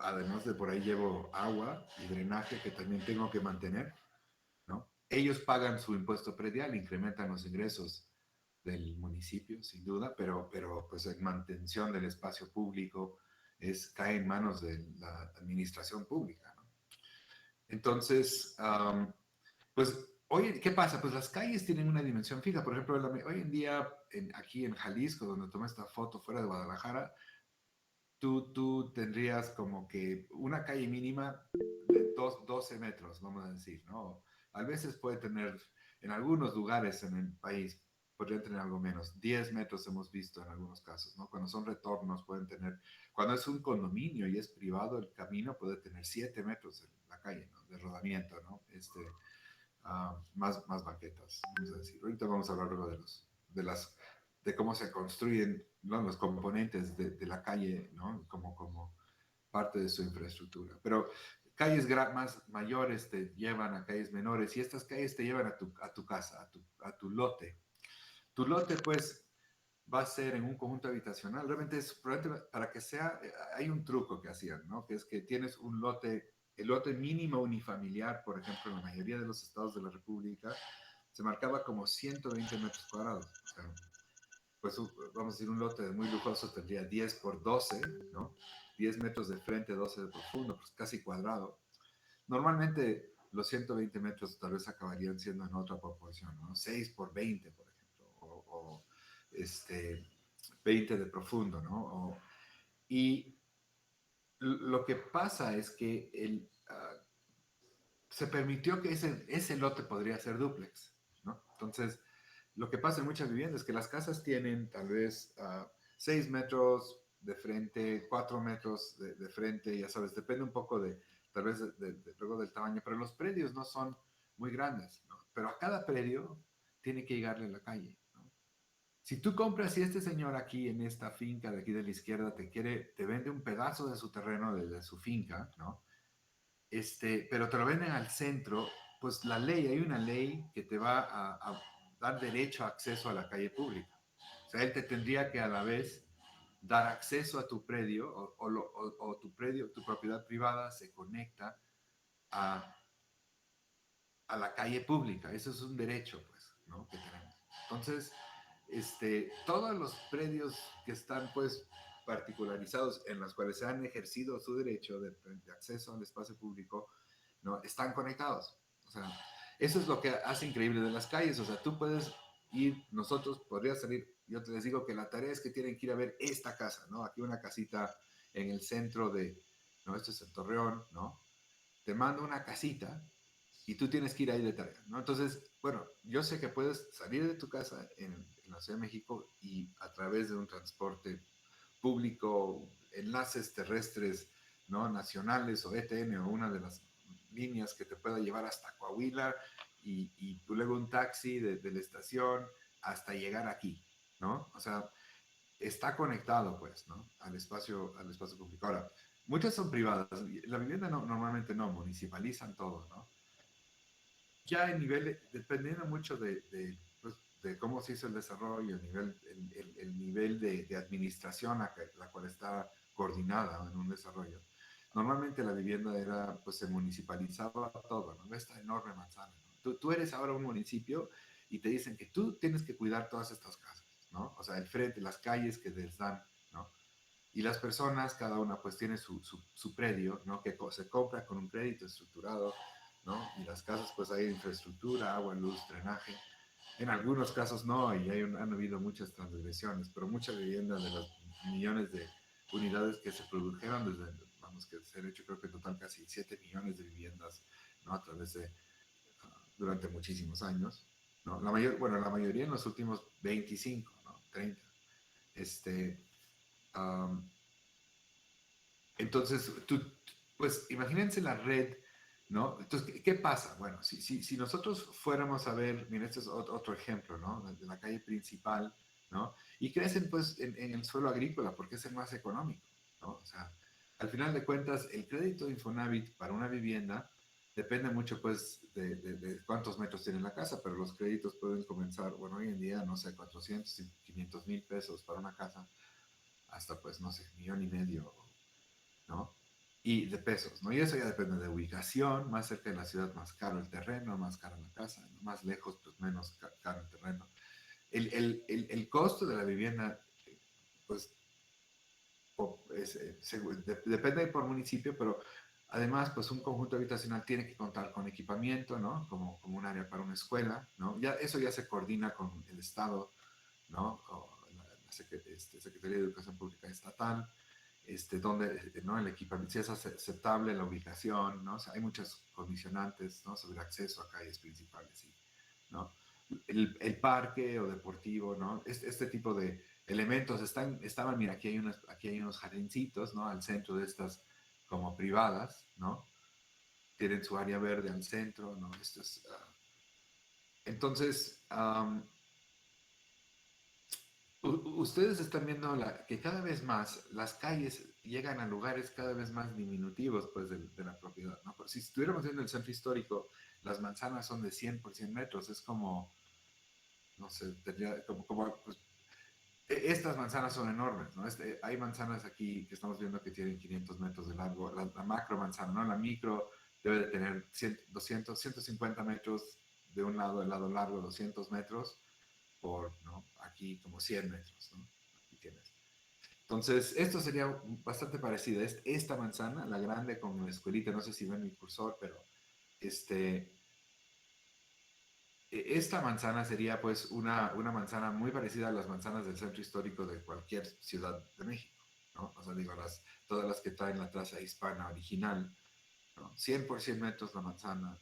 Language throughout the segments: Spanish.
además de por ahí llevo agua y drenaje que también tengo que mantener, ¿no? Ellos pagan su impuesto predial, incrementan los ingresos del municipio, sin duda, pero pues en mantención del espacio público cae en manos de la administración pública, ¿no? Entonces, pues, oye, ¿qué pasa? Pues las calles tienen una dimensión fija. Por ejemplo, hoy en día, aquí en Jalisco, donde tomé esta foto fuera de Guadalajara, tú tendrías como que una calle mínima de 12 metros, vamos a decir, ¿no? A veces puede tener, en algunos lugares en el país, podrían tener algo menos. 10 metros hemos visto en algunos casos, ¿no? Cuando son retornos pueden tener, cuando es un condominio y es privado, el camino puede tener 7 metros en la calle, ¿no? De rodamiento, ¿no? Más banquetas, vamos a decir. Ahorita vamos a hablar luego de cómo se construyen, ¿no? Los componentes de la calle, ¿no? Como parte de su infraestructura. Pero calles más mayores te llevan a calles menores y estas calles te llevan a tu casa, a tu lote. Tu lote, pues, va a ser en un conjunto habitacional. Realmente para que sea, hay un truco que hacían, ¿no? Que es que tienes un lote, el lote mínimo unifamiliar, por ejemplo, en la mayoría de los estados de la República, se marcaba como 120 metros cuadrados. O sea, pues vamos a decir, un lote muy lujoso tendría 10 por 12, ¿no? 10 metros de frente, 12 de profundo, pues casi cuadrado. Normalmente los 120 metros tal vez acabarían siendo en otra proporción, ¿no? 6 por 20, por ejemplo, o 20 de profundo, ¿no? Y lo que pasa es que se permitió que ese lote podría ser dúplex, ¿no? Entonces, lo que pasa en muchas viviendas es que las casas tienen tal vez 6 metros de frente, 4 metros de frente, ya sabes, depende un poco tal vez luego del tamaño, pero los predios no son muy grandes, ¿no? Pero a cada predio tiene que llegarle la calle, ¿no? Si tú compras y este señor aquí en esta finca de aquí de la izquierda te vende un pedazo de su terreno, de su finca, ¿no? Pero te lo venden al centro, pues hay una ley que te va a dar derecho a acceso a la calle pública. O sea, él te tendría que a la vez dar acceso a tu predio o tu predio, tu propiedad privada se conecta a, a la calle pública. Eso es un derecho, pues, ¿no? Que tenemos. Entonces, todos los predios que están, pues, particularizados en los cuales se han ejercido su derecho de acceso al espacio público, ¿no? Están conectados. O sea, eso es lo que hace increíble de las calles. O sea, tú puedes ir, nosotros podrías salir, yo te les digo que la tarea es que tienen que ir a ver esta casa, ¿no? Aquí una casita en el centro no, esto es el Torreón, ¿no? Te mando una casita y tú tienes que ir ahí de tarea, ¿no? Entonces, bueno, yo sé que puedes salir de tu casa en la Ciudad de México y a través de un transporte público, enlaces terrestres, ¿no? Nacionales o ETN o una de las líneas que te pueda llevar hasta Coahuila y luego un taxi de la estación hasta llegar aquí, ¿no? O sea, está conectado, pues, ¿no? Al espacio público. Ahora, muchas son privadas. La vivienda normalmente no, municipalizan todo, ¿no? Ya en nivel, dependiendo mucho pues, de cómo se hizo el desarrollo, el nivel de administración la cual está coordinada en un desarrollo. Normalmente la vivienda pues se municipalizaba todo, ¿no? Esta enorme manzana, ¿no? Tú eres ahora un municipio y te dicen que tú tienes que cuidar todas estas casas, ¿no? O sea, el frente, las calles que les dan, ¿no? Y las personas, cada una pues tiene su predio, ¿no? Que se compra con un crédito estructurado, ¿no? Y las casas pues hay infraestructura, agua, luz, drenaje. En algunos casos no, y han habido muchas transgresiones, pero mucha vivienda de los millones de unidades que se produjeron vamos, que se han hecho creo que en total casi 7 millones de viviendas, ¿no? A través durante muchísimos años, ¿no? La mayoría en los últimos 25, ¿no? 30. Este, um, entonces, pues imagínense la red, ¿no? Entonces, ¿qué pasa? Bueno, si nosotros fuéramos a ver, mira, este es otro ejemplo, ¿no? De la calle principal, ¿no? Y crecen pues en el suelo agrícola porque es el más económico, ¿no? O sea, al final de cuentas, el crédito de Infonavit para una vivienda depende mucho pues de cuántos metros tiene la casa, pero los créditos pueden comenzar, bueno, hoy en día, no sé, 400 y 500 mil pesos para una casa, hasta pues, no sé, millón y medio, ¿no? y de pesos, ¿no? Y eso ya depende de ubicación, más cerca de la ciudad más caro el terreno, más cara la casa, ¿no? Más lejos pues menos caro el terreno. El costo de la vivienda, pues depende por municipio, pero además, pues un conjunto habitacional tiene que contar con equipamiento, ¿no? Como un área para una escuela, ¿no? Ya, eso ya se coordina con el Estado, ¿no? O la Secretaría de Educación Pública Estatal, donde, ¿no? El equipamiento, si es aceptable la ubicación, ¿no? O sea, hay muchas condicionantes, ¿no? Sobre el acceso a calles principales, ¿no? El parque o deportivo, ¿no? Este tipo de elementos estaban, mira, aquí hay unos jardincitos, ¿no? Al centro de estas como privadas, ¿no? Tienen su área verde al centro, ¿no? Entonces, ustedes están viendo que cada vez más las calles llegan a lugares cada vez más diminutivos, pues, de la propiedad, ¿no? Si estuviéramos viendo el centro histórico, las manzanas son de 100 por 100 metros, es como, no sé, tendría pues, estas manzanas son enormes, ¿no? Hay manzanas aquí que estamos viendo que tienen 500 metros de largo, la macro manzana, ¿no? La micro debe de tener 100, 200, 150 metros de un lado, el lado largo 200 metros, ¿no? Aquí como 100 metros, ¿no? Aquí tienes. Entonces, esto sería bastante parecido. Esta manzana, la grande con la escuelita, no sé si ven mi cursor, pero este, esta manzana sería pues una manzana muy parecida a las manzanas del centro histórico de cualquier ciudad de México, ¿no? O sea, digo, todas las que traen la traza hispana original, ¿no? 100 por 100 metros la manzana,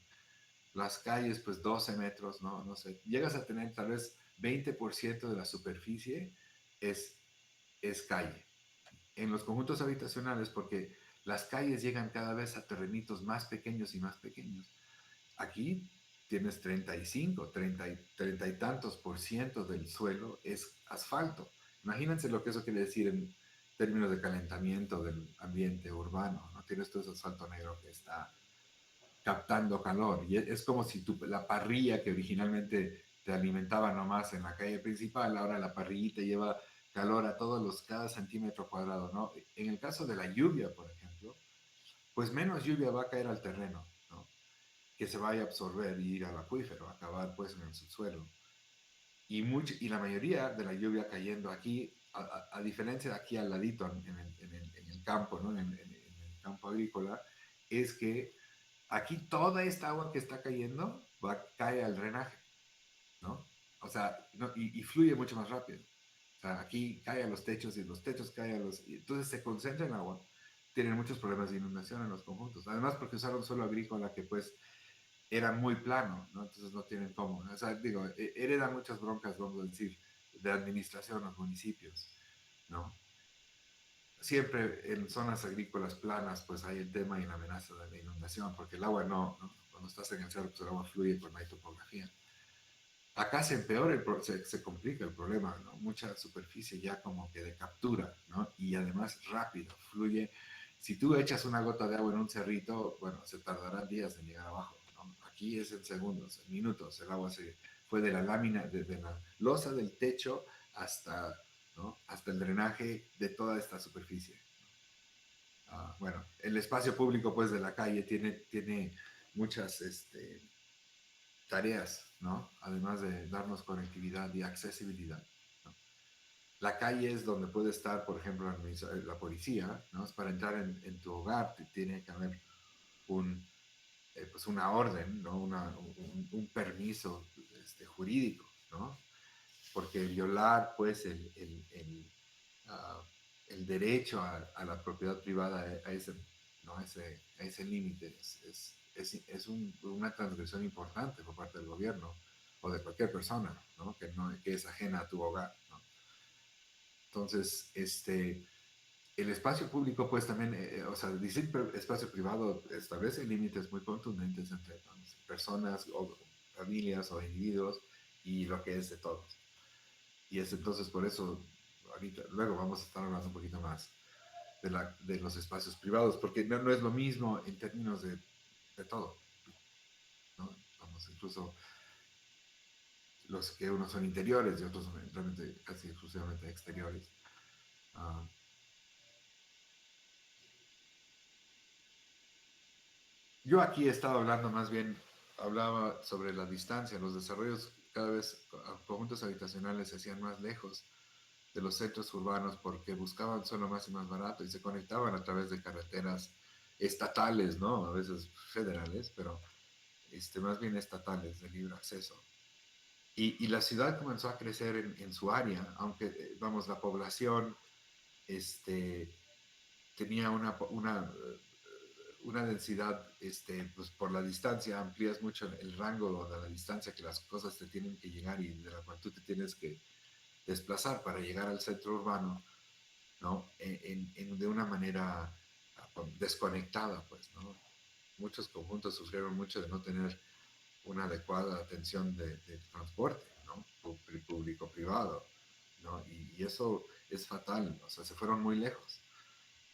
las calles pues 12 metros, ¿no? No sé, llegas a tener tal vez 20% de la superficie es, es calle. En los conjuntos habitacionales, porque las calles llegan cada vez a terrenitos más pequeños y más pequeños. Aquí tienes 35, 30 y tantos por ciento del suelo es asfalto. Imagínense lo que eso quiere decir en términos de calentamiento del ambiente urbano, ¿no? Tienes todo ese asfalto negro que está captando calor y es como si la parrilla que originalmente te alimentaba nomás en la calle principal, ahora la parrillita lleva calor a cada centímetro cuadrado, ¿no? En el caso de la lluvia, por ejemplo, pues menos lluvia va a caer al terreno, ¿no? Que se vaya a absorber y ir al acuífero, a acabar pues en el subsuelo. Y la mayoría de la lluvia cayendo aquí, a diferencia de aquí al ladito, en el campo, ¿no? En el campo agrícola, es que aquí toda esta agua que está cayendo cae al drenaje, ¿no? O sea, no, y fluye mucho más rápido. O sea, aquí cae a los techos y los techos caen a los... Y entonces se concentra en agua. Tienen muchos problemas de inundación en los conjuntos. Además, porque usaron suelo agrícola que pues era muy plano, ¿no? Entonces no tienen cómo. O sea, digo, heredan muchas broncas, vamos a decir, de administración a los municipios, ¿no? Siempre en zonas agrícolas planas, pues hay el tema y la amenaza de la inundación, porque el agua no, cuando estás en el cerro, pues el agua fluye, pues no hay topografía. Acá se empeora, se complica el problema, ¿no? Mucha superficie ya como que de captura, ¿no? Y además rápido, fluye. Si tú echas una gota de agua en un cerrito, bueno, se tardará días en llegar abajo, ¿no? Aquí es en segundos, en minutos. El agua se fue de la lámina, desde la losa del techo hasta, ¿no? Hasta el drenaje de toda esta superficie. Bueno, el espacio público, pues, de la calle tiene muchas, tareas, ¿no? Además de darnos conectividad y accesibilidad, ¿no? La calle es donde puede estar, por ejemplo, la policía, ¿no? Es para entrar en tu hogar, tiene que haber un, pues una orden, ¿no? Un permiso jurídico, ¿no? Porque violar, pues, uh, el derecho a la propiedad privada a ese, ¿no? a ese límite una transgresión importante por parte del gobierno o de cualquier persona, ¿no? Que es ajena a tu hogar, ¿no? Entonces, el espacio público, pues también, o sea, decir espacio privado establece límites muy contundentes entre personas o familias o individuos y lo que es de todos. Y es entonces por eso, ahorita, luego vamos a estar hablando un poquito más de los espacios privados, porque no es lo mismo en términos de todo, ¿no? Vamos, incluso los que unos son interiores y otros son realmente casi exclusivamente exteriores. Uh, Yo aquí he estado hablando más bien, hablaba sobre la distancia, los desarrollos cada vez, conjuntos habitacionales se hacían más lejos de los centros urbanos porque buscaban solo más y más barato y se conectaban a través de carreteras estatales, ¿no? A veces federales, pero más bien estatales de libre acceso. Y la ciudad comenzó a crecer en su área, aunque, vamos, la población este, tenía una densidad, pues por la distancia, amplías mucho el rango de la distancia que las cosas te tienen que llegar y de la cual tú te tienes que desplazar para llegar al centro urbano, ¿no? De una manera desconectada, pues, ¿no? Muchos conjuntos sufrieron mucho de no tener una adecuada atención de transporte, ¿no? Público-privado, ¿no? Y eso es fatal, o sea, se fueron muy lejos,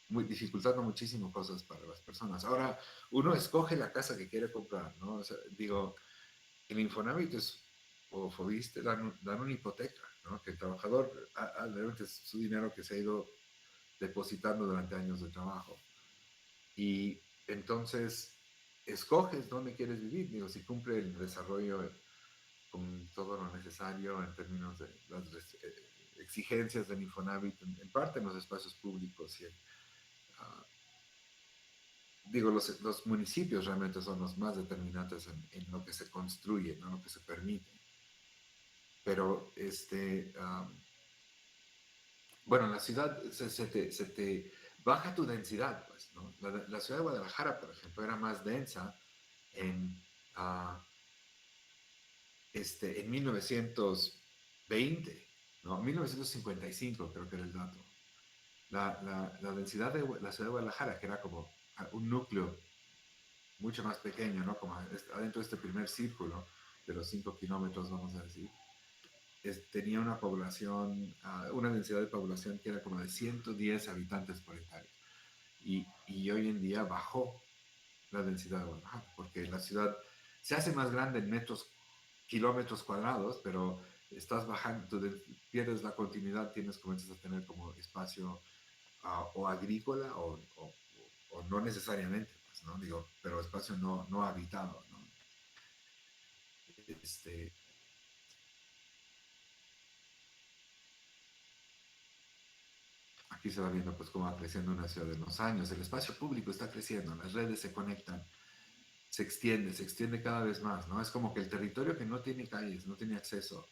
dificultando muchísimo cosas para las personas. Ahora, uno escoge la casa que quiere comprar, ¿no? O sea, digo, el Infonavit o Fobiste dan una hipoteca, ¿no? Que el trabajador, realmente es su dinero que se ha ido depositando durante años de trabajo. Y entonces escoges dónde quieres vivir, digo, si cumple el desarrollo con todo lo necesario en términos de las exigencias del Infonavit, en parte en los espacios públicos. Uh, digo, los municipios realmente son los más determinantes en lo que se construye, no lo que se permite. Pero, bueno, la ciudad se te baja tu densidad, pues, ¿no? La ciudad de Guadalajara, por ejemplo, era más densa en, uh, en 1920, ¿no? 1955 creo que era el dato. La densidad de la ciudad de Guadalajara, que era como un núcleo mucho más pequeño, ¿no? Como adentro de este primer círculo de los 5 kilómetros, vamos a decir, tenía una población, una densidad de población que era como de 110 habitantes por hectárea. Y hoy en día bajó la densidad de Guadalajara, porque la ciudad se hace más grande en kilómetros cuadrados, pero estás bajando, pierdes la continuidad, comienzas a tener como espacio o agrícola o no necesariamente, pues, ¿no? Digo, pero espacio no habitado, ¿no? Este, Aquí se va viendo pues cómo va creciendo una ciudad en los años, el espacio público está creciendo, las redes se conectan, se extiende cada vez más, ¿no? Es como que el territorio que no tiene calles, no tiene acceso,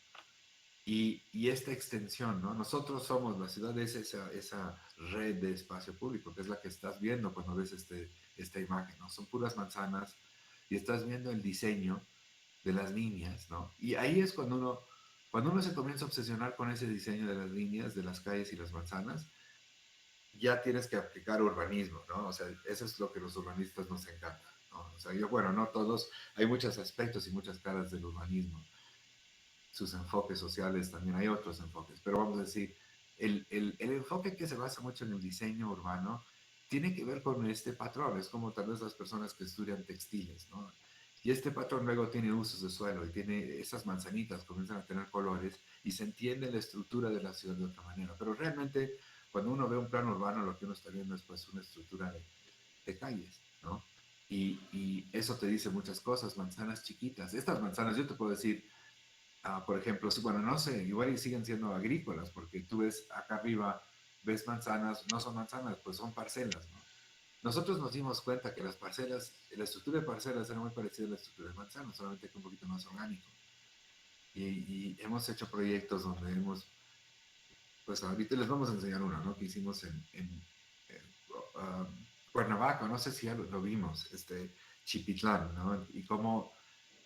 y esta extensión, ¿no? Nosotros somos, la ciudad es esa red de espacio público, que es la que estás viendo cuando ves esta imagen, ¿no? Son puras manzanas y estás viendo el diseño de las líneas, ¿no? Y ahí es cuando uno se comienza a obsesionar con ese diseño de las líneas, de las calles y las manzanas, ya tienes que aplicar urbanismo, ¿no? O sea, eso es lo que los urbanistas nos encanta, ¿no? O sea, bueno, no todos, hay muchos aspectos y muchas caras del urbanismo, sus enfoques sociales, también hay otros enfoques, pero vamos a decir, el enfoque que se basa mucho en el diseño urbano tiene que ver con este patrón, es como tal vez las personas que estudian textiles, ¿no? Y este patrón luego tiene usos de suelo y tiene esas manzanitas, comienzan a tener colores y se entiende la estructura de la ciudad de otra manera. Pero realmente, cuando uno ve un plan urbano, lo que uno está viendo es pues una estructura de calles, ¿no? Y eso te dice muchas cosas, manzanas chiquitas. Estas manzanas, yo te puedo decir, por ejemplo, bueno, no sé, igual y siguen siendo agrícolas, porque tú ves acá arriba, ves manzanas, no son manzanas, pues son parcelas, ¿no? Nosotros nos dimos cuenta que las parcelas, la estructura de parcelas era muy parecida a la estructura de manzanas, solamente que un poquito más orgánico. Y hemos hecho proyectos donde pues ahorita les vamos a enseñar uno, ¿no? Que hicimos en, uh, Cuernavaca, no sé si ya lo vimos, Chipitlán, ¿no? Y cómo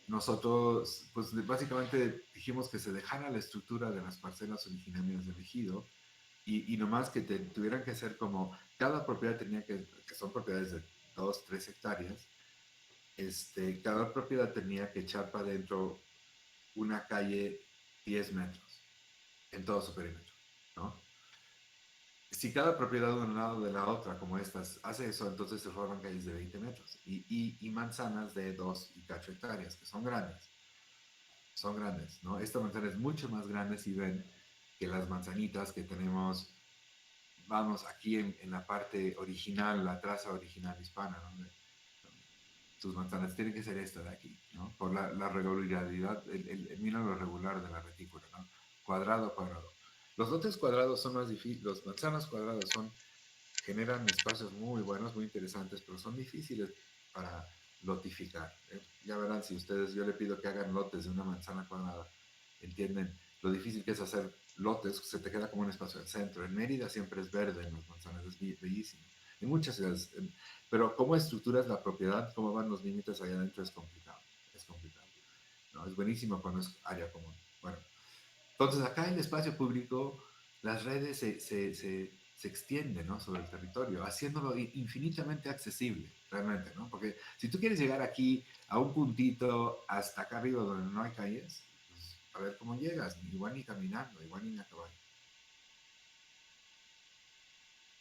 nosotros, pues básicamente dijimos que se dejara la estructura de las parcelas originarias del ejido y nomás que tuvieran que ser como, cada propiedad tenía que son propiedades de 2, 3 hectáreas, cada propiedad tenía que echar para adentro una calle 10 metros en todo su perímetro, ¿no? Si cada propiedad de un lado de la otra, como estas, hace eso, entonces se forman calles de 20 metros y manzanas de 2 y cacho hectáreas, que son grandes, ¿no? Esta manzana es mucho más grande si ven que las manzanitas que tenemos, vamos, aquí en la parte original, la traza original hispana, ¿no? tus manzanas tienen que ser esta de aquí, ¿no? Por la regularidad, el mínimo regular de la retícula, ¿no? Cuadrado, cuadrado. Los lotes cuadrados son más difíciles, los manzanas cuadrados generan espacios muy buenos, muy interesantes, pero son difíciles para lotificar. Ya verán, si ustedes, yo le pido que hagan lotes de una manzana cuadrada, entienden lo difícil que es hacer lotes, se te queda como un espacio al centro. En Mérida siempre es verde en las manzanas, es bellísimo. En muchas ciudades, pero cómo estructuras la propiedad, cómo van los límites allá adentro es complicado, es complicado. ¿No? Es buenísimo cuando es área común. Bueno, entonces acá en el espacio público las redes se extienden, ¿no? Sobre el territorio, haciéndolo infinitamente accesible, realmente, ¿no? Porque si tú quieres llegar aquí a un puntito hasta acá arriba donde no hay calles, pues, a ver cómo llegas, igual ni caminando, igual ni a caballo.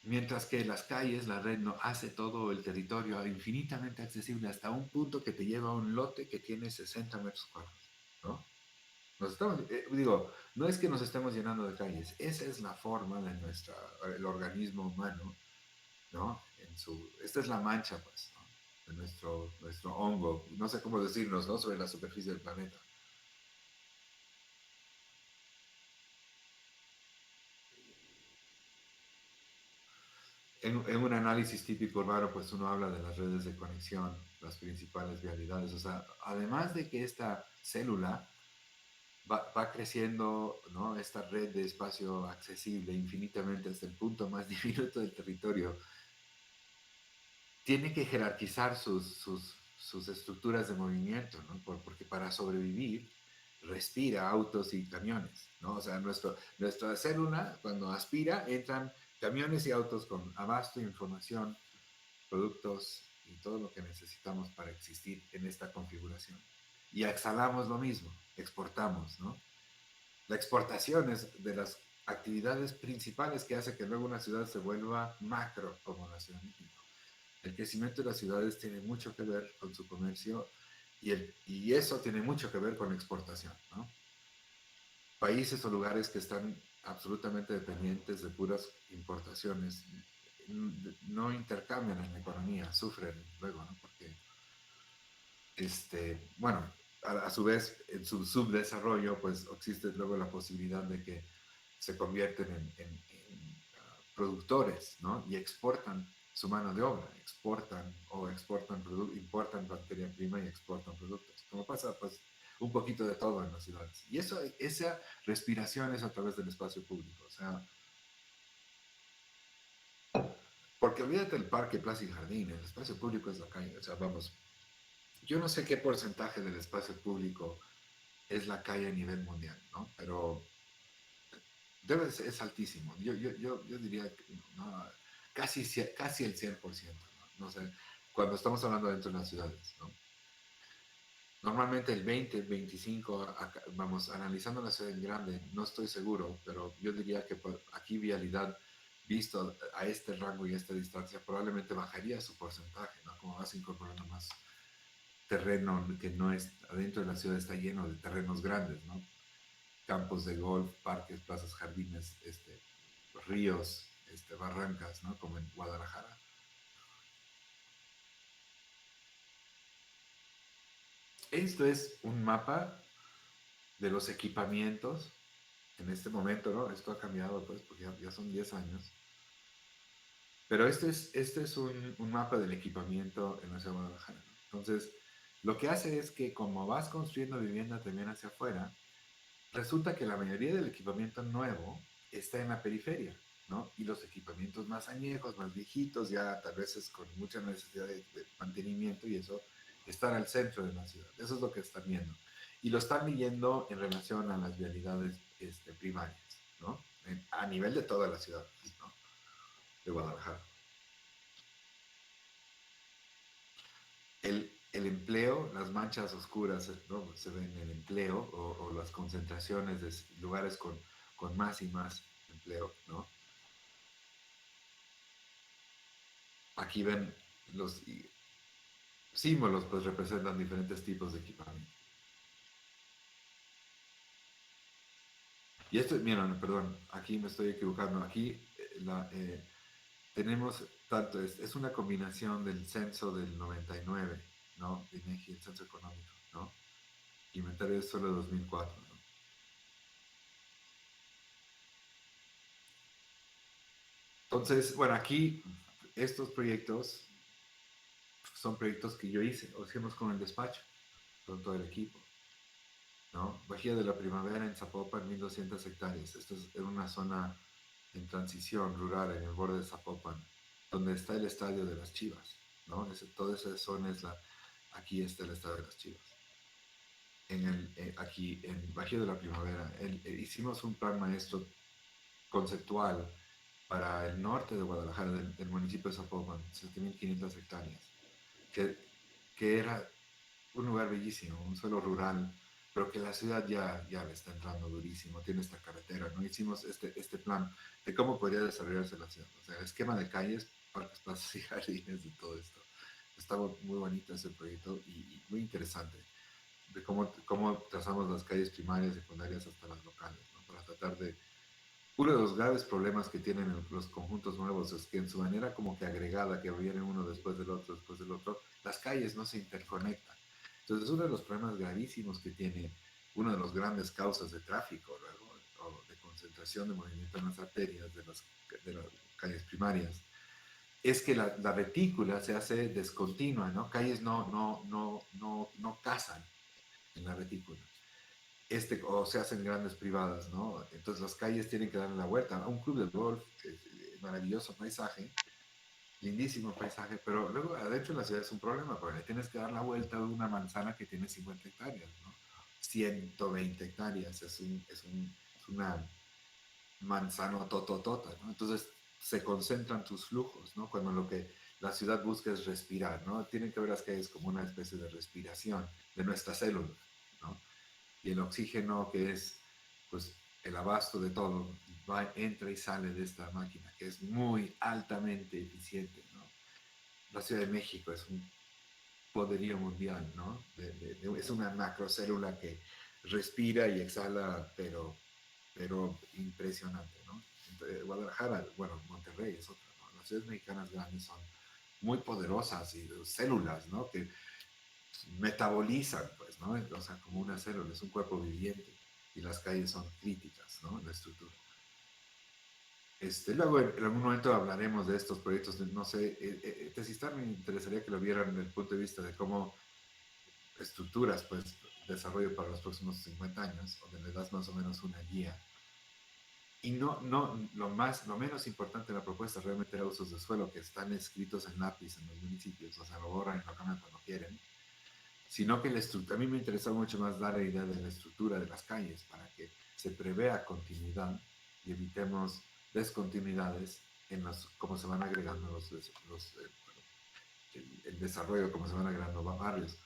Mientras que las calles, la red no hace todo el territorio infinitamente accesible hasta un punto que te lleva a un lote que tiene 60 metros cuadrados, ¿no? Digo, no es que nos estemos llenando de calles, esa es la forma de el organismo humano, ¿no? Esta es la mancha, pues, ¿no? De nuestro hongo, no sé cómo decirnos, ¿no? Sobre la superficie del planeta. En un análisis típico urbano, pues uno habla de las redes de conexión, las principales vialidades, o sea, además de que esta célula va creciendo, ¿no? Esta red de espacio accesible infinitamente hasta el punto más diminuto del territorio, tiene que jerarquizar sus estructuras de movimiento, ¿no? Porque para sobrevivir respira autos y camiones, ¿no? O sea, nuestra célula, cuando aspira, entran camiones y autos con abasto, información, productos y todo lo que necesitamos para existir en esta configuración. Y exhalamos lo mismo, exportamos, ¿no? La exportación es de las actividades principales que hace que luego una ciudad se vuelva macro, como la Ciudad de México. El crecimiento de las ciudades tiene mucho que ver con su comercio y eso tiene mucho que ver con la exportación, ¿no? Países o lugares que están absolutamente dependientes de puras importaciones no intercambian en la economía, sufren luego, ¿no? Porque, bueno, a su vez, en su subdesarrollo, pues existe luego la posibilidad de que se convierten productores, ¿no? Y exportan su mano de obra, importan materia prima y exportan productos. Como pasa, pues, un poquito de todo en las ciudades. Y esa respiración es a través del espacio público. O sea, porque olvídate del parque, plaza y jardín, el espacio público es la calle. O sea, vamos, yo no sé qué porcentaje del espacio público es la calle a nivel mundial, ¿no? Pero es altísimo. Yo diría que no, casi el 100%, ¿no? No sé, cuando estamos hablando dentro de las ciudades, ¿no? Normalmente el 20, el 25, vamos, analizando la ciudad en grande, no estoy seguro, pero yo diría que aquí vialidad, visto a este rango y a esta distancia, probablemente bajaría su porcentaje, ¿no? Como vas incorporando más terreno que no es, adentro de la ciudad está lleno de terrenos grandes, ¿no? Campos de golf, parques, plazas, jardines, ríos, barrancas, ¿no? Como en Guadalajara. Esto es un mapa de los equipamientos en este momento, ¿no? Esto ha cambiado, pues, porque ya son 10 años. Pero este es un mapa del equipamiento en la ciudad de Guadalajara, ¿no? Entonces, lo que hace es que como vas construyendo vivienda también hacia afuera, resulta que la mayoría del equipamiento nuevo está en la periferia, ¿no? Y los equipamientos más añejos, más viejitos, ya tal vez es con mucha necesidad de mantenimiento y eso, están al centro de la ciudad. Eso es lo que están viendo. Y lo están midiendo en relación a las vialidades primarias, ¿no? A nivel de toda la ciudad, ¿no? De Guadalajara. El empleo, las manchas oscuras, ¿no? Se ven en el empleo o las concentraciones de lugares con más y más empleo, ¿no? Aquí ven los símbolos, pues representan diferentes tipos de equipamiento. Y esto, miren, perdón, aquí me estoy equivocando. Aquí tenemos tanto, es una combinación del censo del 99. ¿no? De INEGI, el Censo Económico, ¿no? Inventario es solo de 2004, ¿no? Entonces, bueno, aquí estos proyectos son proyectos que yo hice, o hicimos con el despacho, con todo el equipo, ¿no? Bahía de la Primavera en Zapopan, 1200 hectáreas. Esto es en una zona en transición rural, en el borde de Zapopan, donde está el estadio de las Chivas, ¿no? Toda esa zona es aquí está el estadio de las Chivas. Aquí en Bajío de la Primavera, hicimos un plan maestro conceptual para el norte de Guadalajara, del municipio de Zapopan, 7.500 hectáreas, que, que era un lugar bellísimo, un suelo rural, pero que la ciudad ya le está entrando durísimo, tiene esta carretera, ¿no? Hicimos este plan de cómo podría desarrollarse la ciudad, o sea, esquema de calles, parques, plazas y jardines de todo esto. Estaba muy bonito ese proyecto y muy interesante de cómo trazamos las calles primarias, secundarias hasta las locales, ¿no? Para tratar de... Uno de los graves problemas que tienen los conjuntos nuevos es que en su manera como que agregada, que viene uno después del otro, las calles no se interconectan. Entonces, uno de los problemas gravísimos que tiene una de las grandes causas de tráfico, luego, o de concentración de movimiento en las arterias de las calles primarias, es que la retícula se hace descontinua, ¿no? Calles no casan en la retícula. O se hacen grandes privadas, ¿no? Entonces las calles tienen que darle la vuelta. Un club de golf, maravilloso paisaje, lindísimo paisaje, pero luego adentro de la ciudad es un problema, porque le tienes que dar la vuelta a una manzana que tiene 50 hectáreas, ¿no? 120 hectáreas, es una manzana tototota, ¿no? Entonces se concentran tus flujos, ¿no? Cuando lo que la ciudad busca es respirar, ¿no? Tienen que ver las calles como una especie de respiración de nuestra célula, ¿no? Y el oxígeno, que es pues el abasto de todo, entra y sale de esta máquina, que es muy altamente eficiente, ¿no? La Ciudad de México es un poderío mundial, ¿no? Es una macrocélula que respira y exhala, pero impresionante, ¿no? Entonces, Guadalajara, bueno, Monterrey es otra, ¿no? Las ciudades mexicanas grandes son muy poderosas y células, ¿no? Que metabolizan, pues, ¿no? O sea, como una célula, es un cuerpo viviente y las calles son críticas, ¿no? En la estructura. Luego, en algún momento hablaremos de estos proyectos, no sé, Tesistar me interesaría que lo vieran desde el punto de vista de cómo estructuras, pues, desarrollo para los próximos 50 años, donde le das más o menos una guía. Y lo menos importante de la propuesta realmente era usos de suelo que están escritos en lápiz en los municipios, o sea, lo borran y lo cambian cuando quieren, sino que a mí me interesa mucho más dar la idea de la estructura de las calles para que se prevea continuidad y evitemos descontinuidades cómo se van agregando el desarrollo, cómo se van agregando barrios.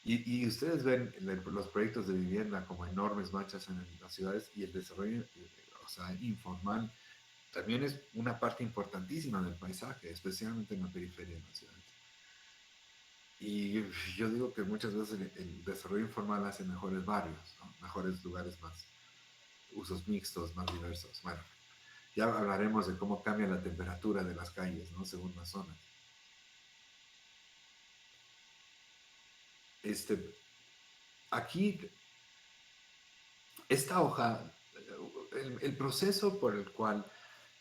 Y ustedes ven los proyectos de vivienda como enormes manchas en las ciudades y el desarrollo, o sea, informal, también es una parte importantísima del paisaje, especialmente en la periferia de las ciudades. Y yo digo que muchas veces el desarrollo informal hace mejores barrios, ¿no? Mejores lugares más, usos mixtos, más diversos. Bueno, ya hablaremos de cómo cambia la temperatura de las calles, ¿no? Según la zona. Este, aquí, esta hoja, el proceso por el cual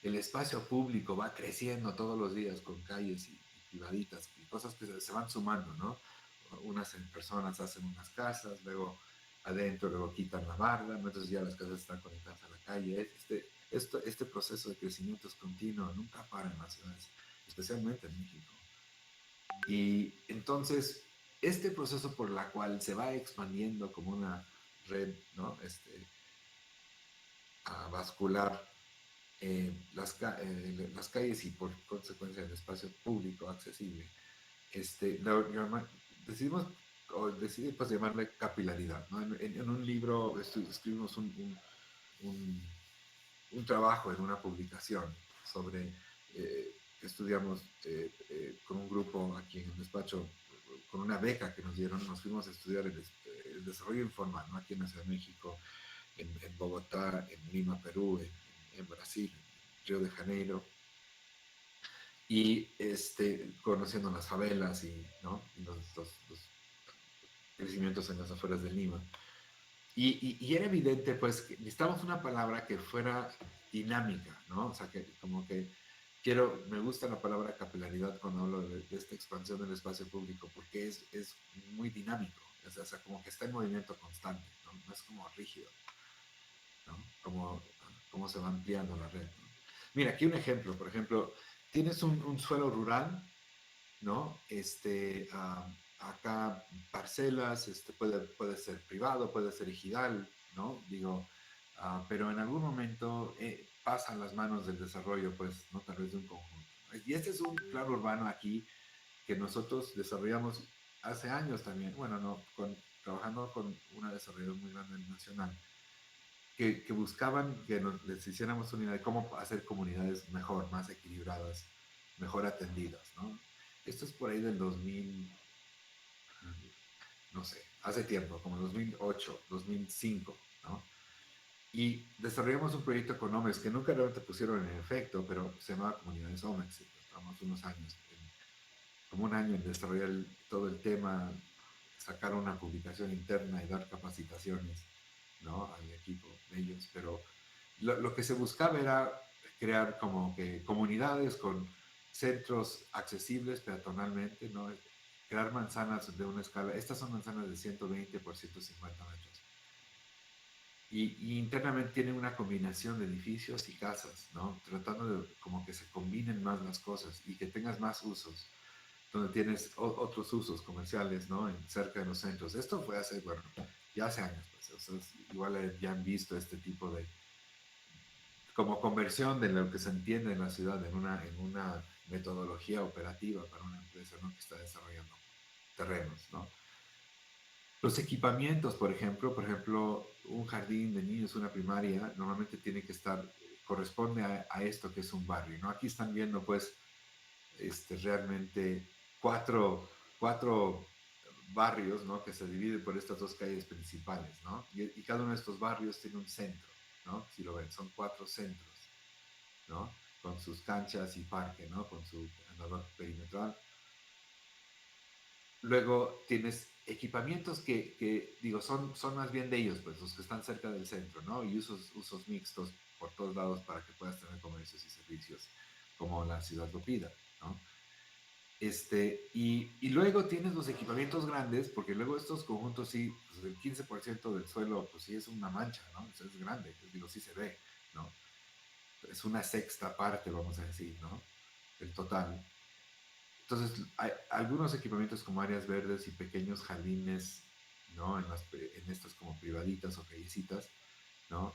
el espacio público va creciendo todos los días con calles y privaditas y cosas que se van sumando, ¿no? Unas personas hacen unas casas, luego adentro, luego quitan la barda, ¿no? Entonces ya las casas están conectadas a la calle. Este proceso de crecimiento es continuo, nunca para en las ciudades, especialmente en México. Y entonces, este proceso por la cual se va expandiendo como una red, ¿no? Vascular las calles y por consecuencia el espacio público accesible, decidimos decidí pues llamarle capilaridad, ¿no? En un libro escribimos un, un trabajo en una publicación sobre estudiamos con un grupo aquí en el despacho, con una beca que nos dieron, nos fuimos a estudiar el desarrollo informal, ¿no? Aquí en la Ciudad de México, en Bogotá, en Lima, Perú, en Brasil, en Río de Janeiro, y conociendo las favelas y, ¿no? crecimientos en las afueras de Lima. Y era evidente, pues, que necesitamos una palabra que fuera dinámica, ¿no? O sea, que como que me gusta la palabra capilaridad cuando hablo de esta expansión del espacio público, porque es muy dinámico, o sea, como que está en movimiento constante, ¿no? No es como rígido, ¿no? Como se va ampliando la red, ¿no? Mira, aquí un ejemplo, por ejemplo, tienes un suelo rural, ¿no? Acá parcelas, puede ser privado, puede ser ejidal, ¿no? Digo, pero en algún momento pasan las manos del desarrollo, pues, ¿no? Tal vez de un conjunto. Y este es un plan urbano aquí que nosotros desarrollamos hace años también, bueno, no, trabajando con una desarrolladora muy grande nacional, que buscaban que les hiciéramos una idea de cómo hacer comunidades mejor, más equilibradas, mejor atendidas, ¿no? Esto es por ahí del 2000, no sé, hace tiempo, como 2008, 2005, ¿no? Y desarrollamos un proyecto con Omex que nunca realmente pusieron en efecto, pero se llamaba Comunidades Omex. Estamos unos años, como un año en desarrollar todo el tema, sacar una publicación interna y dar capacitaciones, ¿no? Al equipo de ellos. Pero lo que se buscaba era crear como que comunidades con centros accesibles peatonalmente, ¿no? Crear manzanas de una escala. Estas son manzanas de 120 por 150 metros. Y internamente tienen una combinación de edificios y casas, ¿no? Tratando de como que se combinen más las cosas y que tengas más usos, donde tienes otros usos comerciales, ¿no? Cerca de los centros. Esto fue hace, bueno, ya hace años, pues, o sea, igual ya han visto este tipo de, como conversión de lo que se entiende en la ciudad en una metodología operativa para una empresa, ¿no? Que está desarrollando terrenos, ¿no? Los equipamientos, por ejemplo, un jardín de niños, una primaria, normalmente tiene que estar, corresponde a esto que es un barrio, ¿no? Aquí están viendo, pues, realmente cuatro barrios, ¿no? Que se dividen por estas dos calles principales, ¿no? Y cada uno de estos barrios tiene un centro, ¿no? Si lo ven, son 4 centros, ¿no? Con sus canchas y parque, ¿no? Con su andador perimetral. Luego tienes equipamientos digo, son más bien de ellos, pues los que están cerca del centro, ¿no? Y usos mixtos por todos lados para que puedas tener comercios y servicios como la ciudad lo pida, ¿no? Y luego tienes los equipamientos grandes, porque luego estos conjuntos sí, pues el 15% del suelo, pues sí es una mancha, ¿no? O sea, es grande, digo, sí se ve, ¿no? Es una sexta parte, vamos a decir, ¿no? El total. Entonces, hay algunos equipamientos como áreas verdes y pequeños jardines, ¿no? En estas como privaditas o callecitas, ¿no?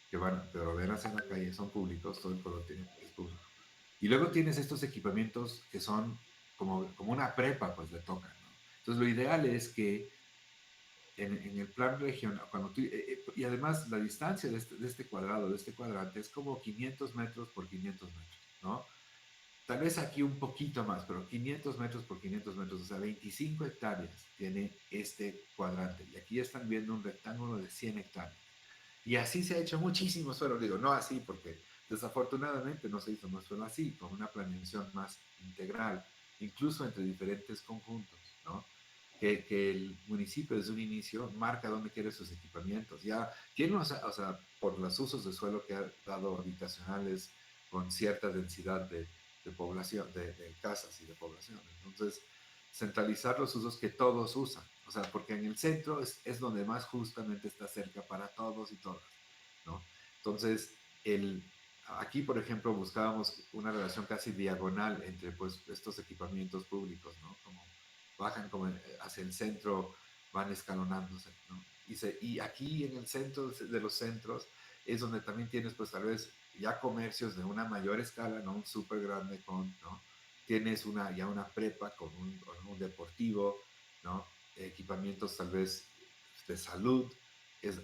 Que van, pero verás en la calle, son públicos, todo el color es público. Y luego tienes estos equipamientos que son como una prepa, pues le tocan, ¿no? Entonces, lo ideal es que en el plan regional, y además la distancia de este cuadrado, de este cuadrante, es como 500 metros por 500 metros, ¿no? Tal vez aquí un poquito más, pero 500 metros por 500 metros, o sea, 25 hectáreas tiene este cuadrante. Y aquí están viendo un rectángulo de 100 hectáreas. Y así se ha hecho muchísimo suelo. Digo, no así, porque desafortunadamente no se hizo más suelo así, con una planeación más integral, incluso entre diferentes conjuntos, ¿no? Que el municipio desde un inicio marca dónde quiere sus equipamientos. Ya tiene, o sea, por los usos de suelo que ha dado habitacionales con cierta densidad de población, de casas y de población. Entonces, centralizar los usos que todos usan. O sea, porque en el centro es donde más justamente está cerca para todos y todas, ¿no? Entonces, aquí, por ejemplo, buscábamos una relación casi diagonal entre pues, estos equipamientos públicos, ¿no? Como bajan como hacia el centro, van escalonándose, ¿no? Y aquí en el centro de los centros es donde también tienes pues tal vez ya comercios de una mayor escala, ¿no? Un súper grande ¿no? Tienes ya una prepa con un deportivo, ¿no? Equipamientos tal vez de salud,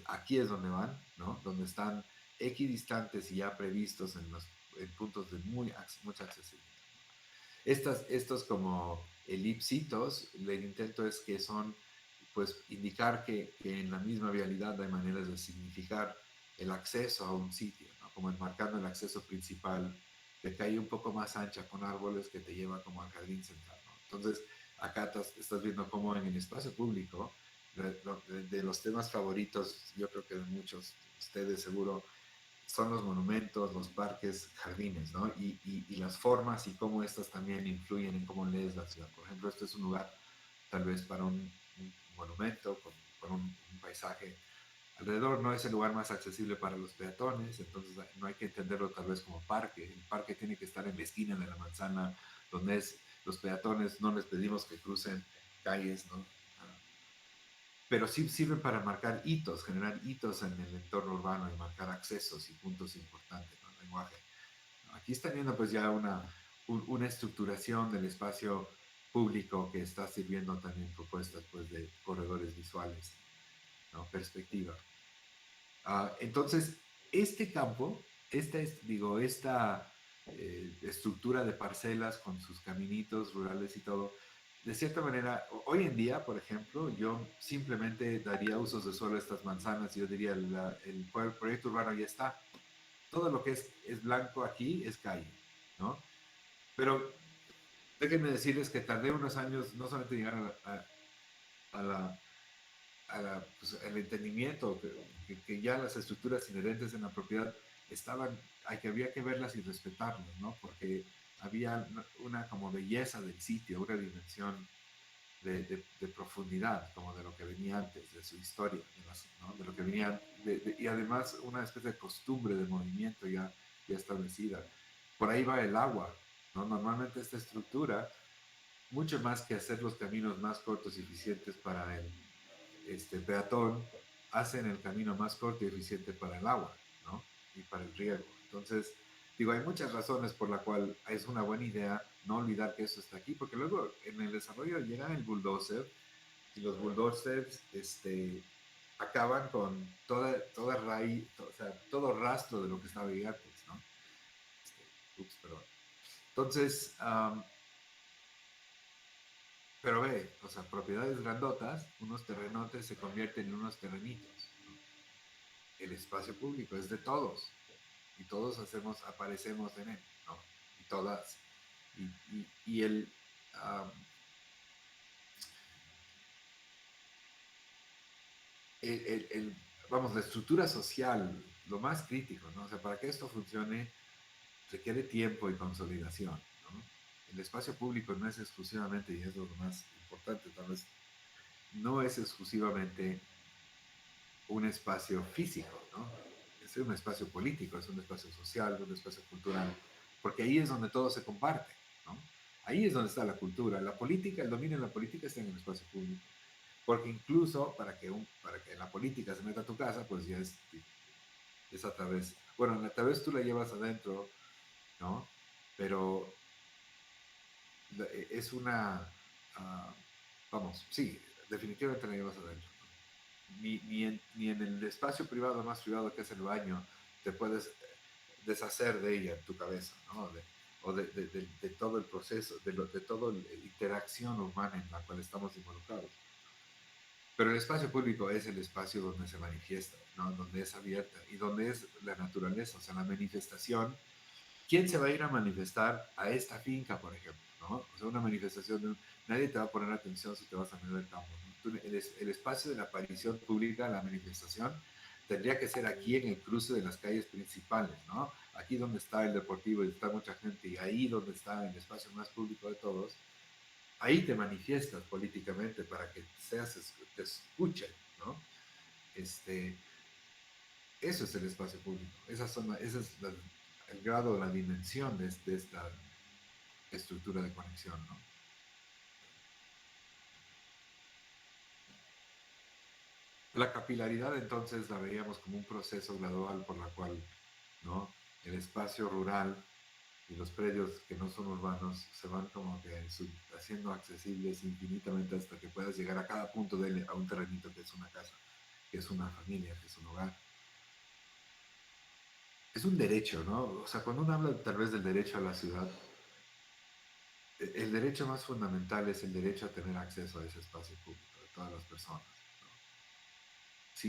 aquí es donde van, ¿no? Donde están equidistantes y ya previstos en puntos de mucha accesibilidad. Estos como elipsitos, el intento es que son, pues, indicar que en la misma vialidad hay maneras de significar el acceso a un sitio, ¿no? Como enmarcando el acceso principal de calle un poco más ancha con árboles que te lleva como al jardín central, ¿no? Entonces, acá estás viendo cómo en el espacio público de los temas favoritos, yo creo que de muchos, ustedes seguro, son los monumentos, los parques, jardines, ¿no? Y las formas y cómo estas también influyen en cómo lees la ciudad. Por ejemplo, este es un lugar tal vez para un monumento, con un paisaje alrededor. No es el lugar más accesible para los peatones, entonces no hay que entenderlo tal vez como parque. El parque tiene que estar en la esquina de la manzana, donde los peatones no les pedimos que crucen calles, ¿no? Pero sí sirven para marcar hitos, generar hitos en el entorno urbano y marcar accesos y puntos importantes, ¿no? El lenguaje. Aquí está viendo pues ya una estructuración del espacio público que está sirviendo también propuestas pues de corredores visuales, ¿no? Perspectiva. Entonces, este campo, esta estructura de parcelas con sus caminitos rurales y todo, de cierta manera, hoy en día, por ejemplo, yo simplemente daría usos de suelo a estas manzanas y yo diría, el proyecto urbano ya está. Todo lo que es blanco aquí es calle, ¿no? Pero déjenme decirles que tardé unos años no solamente llegar a la pues, el entendimiento que ya las estructuras inherentes en la propiedad estaban, que había que verlas y respetarlas, ¿no? Porque había una como belleza del sitio, una dimensión de profundidad, como de lo que venía antes, de su historia, ¿no? De lo que venía, y además una especie de costumbre de movimiento ya establecida. Por ahí va el agua, ¿no? Normalmente esta estructura, mucho más que hacer los caminos más cortos y eficientes para el peatón, hacen el camino más corto y eficiente para el agua, ¿no? Y para el riego. Entonces, digo, hay muchas razones por la cual es una buena idea no olvidar que eso está aquí, porque luego en el desarrollo llega el bulldozer y los bulldozers acaban con toda raíz, o sea, todo rastro de lo que estaba ahí antes, ¿no? Ups, perdón. Entonces, pero ve, o sea, propiedades grandotas, unos terrenotes se convierten en unos terrenitos. El espacio público es de todos y todos aparecemos en él, ¿no? Y todas. Y um, el, vamos, la estructura social, lo más crítico, ¿no? O sea, para que esto funcione requiere tiempo y consolidación, ¿no? El espacio público no es exclusivamente, y es lo más importante, tal vez, no es exclusivamente un espacio físico, ¿no? Es un espacio político, es un espacio social, un espacio cultural, porque ahí es donde todo se comparte, ¿no? Ahí es donde está la cultura, la política, el dominio de la política está en el espacio público, porque incluso para que la política se meta a tu casa, pues ya es a través, bueno, a través tú la llevas adentro, ¿no? Pero es uh, vamos, sí, definitivamente la llevas adentro. Ni en el espacio privado más privado que es el baño te puedes deshacer de ella en tu cabeza, ¿no? De todo el proceso, de toda la interacción humana en la cual estamos involucrados. Pero el espacio público es el espacio donde se manifiesta, ¿no? Donde es abierta y donde es la naturaleza, o sea, la manifestación. ¿Quién se va a ir a manifestar a esta finca, por ejemplo? ¿No? O sea, una manifestación, nadie te va a poner atención si te vas a meter del campo. ¿No? El espacio de la aparición pública, la manifestación, tendría que ser aquí en el cruce de las calles principales, ¿no? Aquí donde está el deportivo y está mucha gente, y ahí donde está el espacio más público de todos, ahí te manifiestas políticamente para que te escuchen, ¿no? Este, eso es el espacio público, ese es el grado, la dimensión de esta estructura de conexión, ¿no? La capilaridad entonces la veíamos como un proceso gradual por la cual, ¿no? El espacio rural y los predios que no son urbanos se van como que haciendo accesibles infinitamente hasta que puedas llegar a cada punto de él, a un terrenito que es una casa, que es una familia, que es un hogar. Es un derecho, ¿no? O sea, cuando uno habla tal vez del derecho a la ciudad, el derecho más fundamental es el derecho a tener acceso a ese espacio público de todas las personas. ¿No?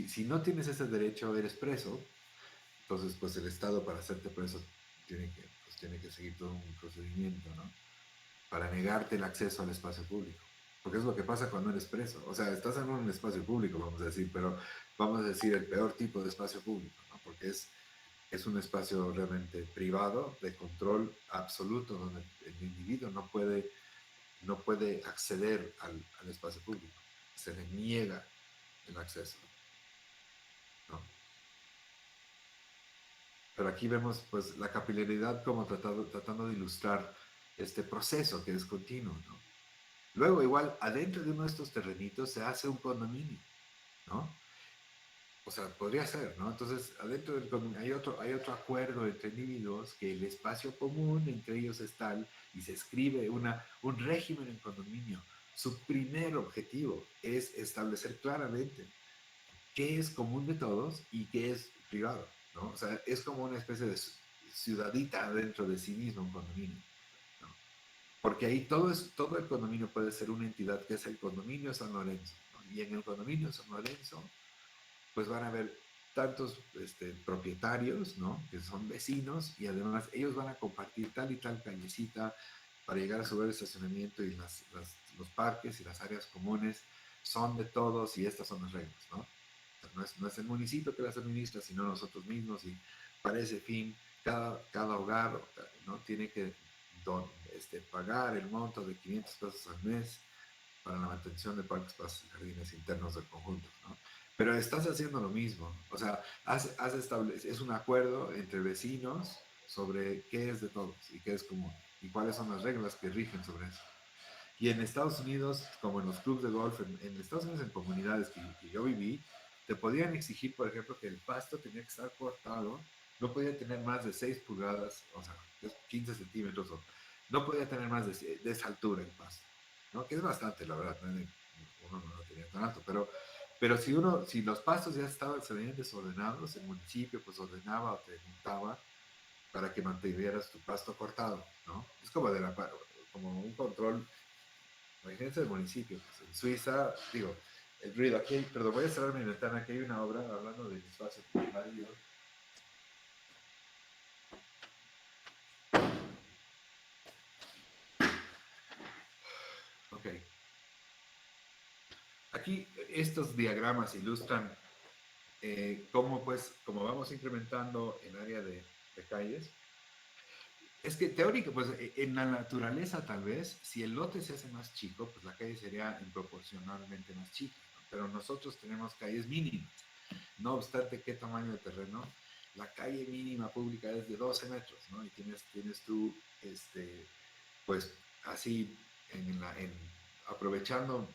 Si no tienes ese derecho, eres preso, entonces pues el Estado para hacerte preso tiene que seguir todo un procedimiento, ¿no? Para negarte el acceso al espacio público. porque es lo que pasa cuando eres preso. O sea, estás en un espacio público, vamos a decir, pero vamos a decir el peor tipo de espacio público, ¿no? Porque es un espacio realmente privado, de control absoluto, donde el individuo no puede acceder al espacio público. Se le niega el acceso, ¿no? Pero aquí vemos pues la capilaridad como tratando de ilustrar este proceso que es continuo, ¿no? Luego igual adentro de uno de estos terrenitos se hace un condominio, ¿no? O sea, podría ser, ¿no? Entonces, adentro del condominio hay otro acuerdo entre individuos que el espacio común entre ellos es tal y se escribe un régimen en condominio. Su primer objetivo es establecer claramente qué es común de todos y qué es privado, ¿no? O sea, es como una especie de ciudadita dentro de sí mismo un condominio, ¿no? Porque ahí todo el condominio puede ser una entidad que es el condominio San Lorenzo, ¿no? Y en el condominio San Lorenzo, pues van a haber tantos propietarios, ¿no? Que son vecinos y además ellos van a compartir tal y tal callecita para llegar a su estacionamiento y los parques y las áreas comunes son de todos y estas son las reglas, ¿no? O sea, no es el municipio que las administra, sino nosotros mismos y para ese fin cada hogar, ¿no? Tiene que pagar el monto de 500 pesos al mes para la mantención de parques, plazas y jardines internos del conjunto, ¿no? Pero estás haciendo lo mismo, o sea, es un acuerdo entre vecinos sobre qué es de todos y qué es común y cuáles son las reglas que rigen sobre eso. Y en Estados Unidos, como en los clubes de golf, en Estados Unidos, en comunidades que yo viví, te podían exigir, por ejemplo, que el pasto tenía que estar cortado, no podía tener más de 6 pulgadas, o sea, 15 centímetros, no podía tener más de esa altura el pasto, ¿no? Que es bastante, la verdad, ¿no? Uno no lo tenía tan alto, pero si los pastos ya estaban, se veían desordenados, el municipio pues ordenaba o te multaba para que mantuvieras tu pasto cortado, ¿no? Es como un control. Imagínense el municipio, pues, en Suiza, digo, el ruido aquí, perdón, voy a cerrar mi ventana, aquí hay una obra hablando del espacio primario. Ok, aquí estos diagramas ilustran cómo, pues, como vamos incrementando el área de calles, es que teórico, pues en la naturaleza tal vez, si el lote se hace más chico, pues la calle sería proporcionalmente más chica, ¿no? Pero nosotros tenemos calles mínimas. No obstante qué tamaño de terreno, la calle mínima pública es de 12 metros, ¿no? Y tienes tú, pues así, aprovechando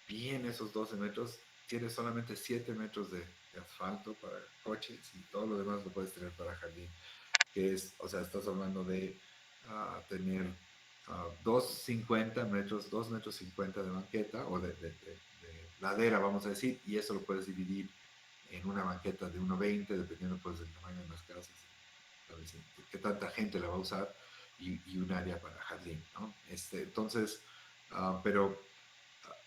bien esos 12 metros, tienes solamente 7 metros de asfalto para coches y todo lo demás lo puedes tener para jardín, que es, o sea, estás hablando de tener 2,50 metros, 2,50 metros de banqueta o de ladera, vamos a decir, y eso lo puedes dividir en una banqueta de 1,20, dependiendo pues del tamaño de las casas, ¿sabes? Qué tanta gente la va a usar y un área para jardín, ¿no? Entonces, pero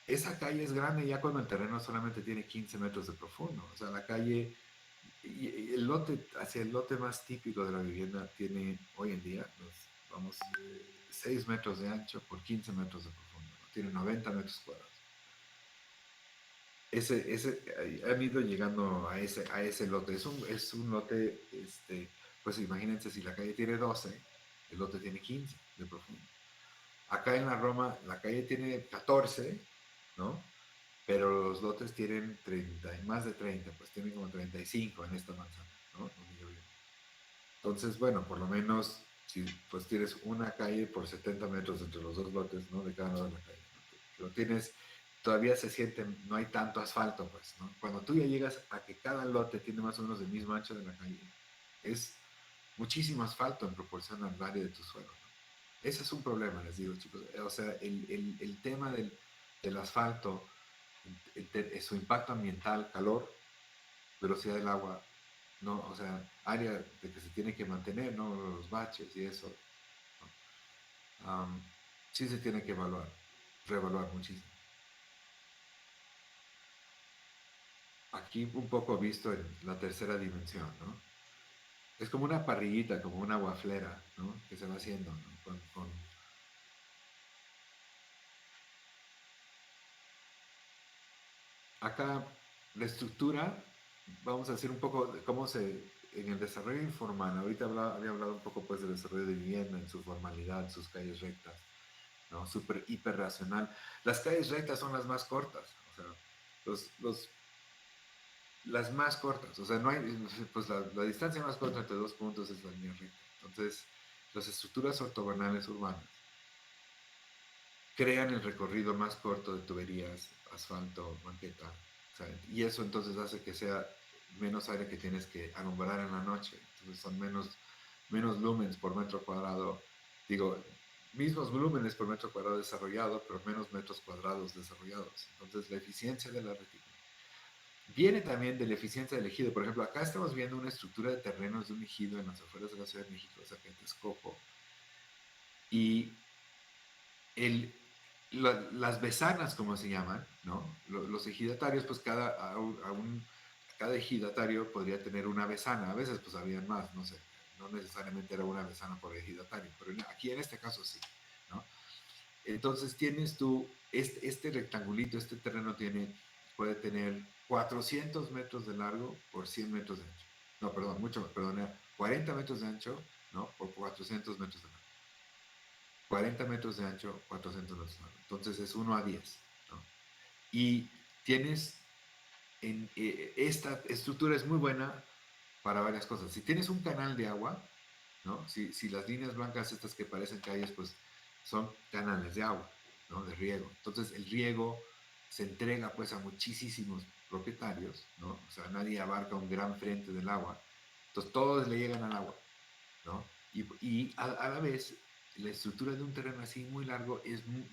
esa calle es grande ya cuando el terreno solamente tiene 15 metros de profundo, o sea, la calle y el lote, hacia el lote más típico de la vivienda tiene hoy en día, vamos, 6 metros de ancho por 15 metros de profundo, ¿no? Tiene 90 metros cuadrados. Han ido llegando a ese lote. Es un lote, pues imagínense, si la calle tiene 12, el lote tiene 15 de profundo. Acá en la Roma, la calle tiene 14, ¿no? Pero los lotes tienen 30, más de 30, pues tienen como 35 en esta manzana, ¿no? Donde yo vivo. Entonces, bueno, por lo menos, si pues tienes una calle por 70 metros entre los dos lotes, ¿no? De cada lado de la calle, ¿no? Lo tienes, todavía se siente, no hay tanto asfalto, pues, ¿no? Cuando tú ya llegas a que cada lote tiene más o menos el mismo ancho de la calle, es muchísimo asfalto en proporción al área de tu suelo, ¿no? Ese es un problema, les digo, chicos. O sea, el tema del asfalto, su impacto ambiental, calor, velocidad del agua, no, o sea, área de que se tiene que mantener, ¿no? Los baches y eso, ¿no? Sí se tiene que reevaluar muchísimo. Aquí un poco visto en la tercera dimensión, ¿no? Es como una parrillita, como una guaflera, ¿no? Que se va haciendo, ¿no? acá la estructura, vamos a decir un poco de cómo en el desarrollo informal, ahorita había hablado un poco pues del desarrollo de vivienda en su formalidad, sus calles rectas, ¿no? Súper hiper racional. Las calles rectas son las más cortas, o sea, los las más cortas, o sea, no hay, pues la distancia más corta entre dos puntos es la línea recta. Entonces, las estructuras ortogonales urbanas crean el recorrido más corto de tuberías, asfalto, banqueta, ¿saben? Y eso entonces hace que sea menos área que tienes que alumbrar en la noche. Entonces son menos lumens por metro cuadrado. Digo, mismos volúmenes por metro cuadrado desarrollado, pero menos metros cuadrados desarrollados. Entonces la eficiencia de la retícula viene también de la eficiencia del ejido. Por ejemplo, acá estamos viendo una estructura de terrenos de un ejido en las afueras de la Ciudad de México, cerca de Texcoco, y el, las besanas, como se llaman, ¿no? Los ejidatarios, pues cada ejidatario podría tener una besana. A veces pues habían más, no sé, no necesariamente era una besana por ejidatario, pero aquí en este caso sí, ¿no? Entonces tienes tú, este rectangulito, este terreno puede tener 400 metros de largo por 100 metros de ancho. No, perdón, mucho más, perdón, 40 metros de ancho, ¿no? Por 400 metros de largo. 40 metros de ancho, 400 metros de largo. Entonces es 1 a 10, ¿no? Y tienes, esta estructura es muy buena para varias cosas. Si tienes un canal de agua, ¿no? Si las líneas blancas estas que parecen calles, pues son canales de agua, ¿no? De riego. Entonces el riego se entrega pues a muchísimos propietarios, ¿no? O sea, nadie abarca un gran frente del agua. Entonces todos le llegan al agua, ¿no? Y a la vez, la estructura de un terreno así muy largo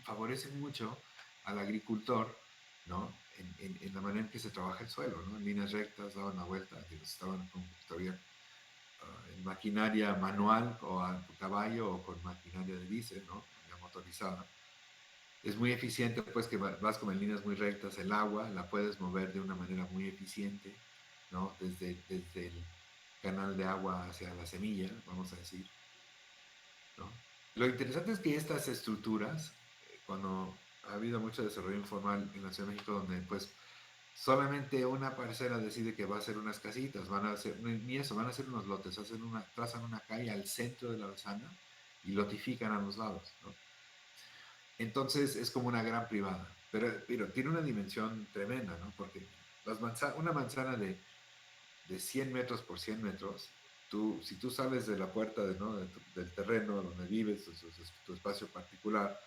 favorece mucho al agricultor, ¿no? En la manera en que se trabaja el suelo, ¿no? En líneas rectas, daban la vuelta, digo, estaban todavía en maquinaria manual o a caballo o con maquinaria de diésel, ¿no? Ya motorizada. Es muy eficiente, pues que vas como en líneas muy rectas, el agua la puedes mover de una manera muy eficiente, ¿no? Desde el canal de agua hacia la semilla, vamos a decir, ¿no? Lo interesante es que estas estructuras, cuando ha habido mucho desarrollo informal en la Ciudad de México, donde pues solamente una parcela decide que va a hacer unas casitas, van a hacer, ni eso, van a hacer unos lotes, trazan una calle al centro de la manzana y lotifican a los lados, ¿no? Entonces es como una gran privada, pero tiene una dimensión tremenda, ¿no? Porque una manzana de 100 metros por 100 metros, si tú sales de la puerta ¿no? del terreno donde vives, tu espacio particular,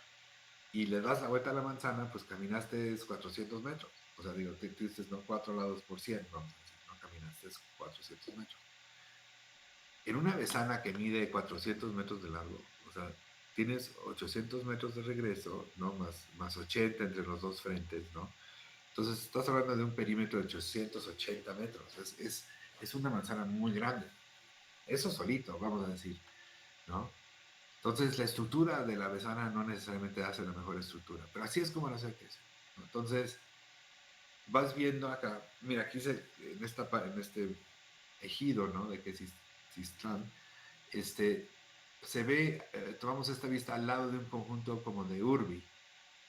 y le das la vuelta a la manzana, pues caminaste 400 metros. O sea, digo, tú dices, ¿no? 4 lados por 100, vamos a decir, no caminaste 400 metros. En una besana que mide 400 metros de largo, o sea, tienes 800 metros de regreso, ¿no? Más 80 entre los dos frentes, ¿no? Entonces, estás hablando de un perímetro de 880 metros. Es una manzana muy grande. Eso solito, vamos a decir, ¿no? Entonces, la estructura de la besana no necesariamente hace la mejor estructura, pero así es como la hace crecer, ¿no? Entonces, vas viendo acá, mira, aquí en este ejido, ¿no? De que Sistán, este, se ve, tomamos esta vista al lado de un conjunto como de urbi,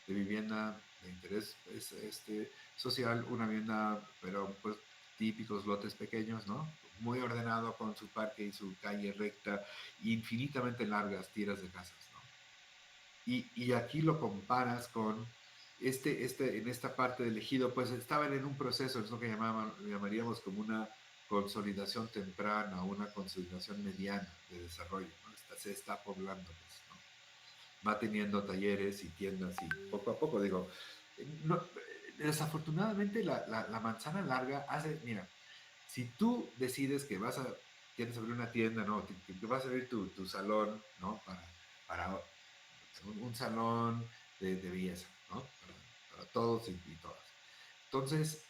de vivienda de interés social, una vivienda, pero pues típicos lotes pequeños, ¿no? Muy ordenado con su parque y su calle recta, infinitamente largas tiras de casas, ¿no? Y aquí lo comparas con en esta parte del ejido, pues estaban en un proceso, es lo que llamaríamos como una consolidación temprana, una consolidación mediana de desarrollo, ¿no? Se está poblando, pues, ¿no? Va teniendo talleres y tiendas y poco a poco, digo, no, desafortunadamente la manzana larga hace, mira, si tú decides que quieres abrir una tienda, ¿no? Que vas a abrir tu salón, ¿no? Para un salón de belleza, ¿no? Para todos y todas. Entonces,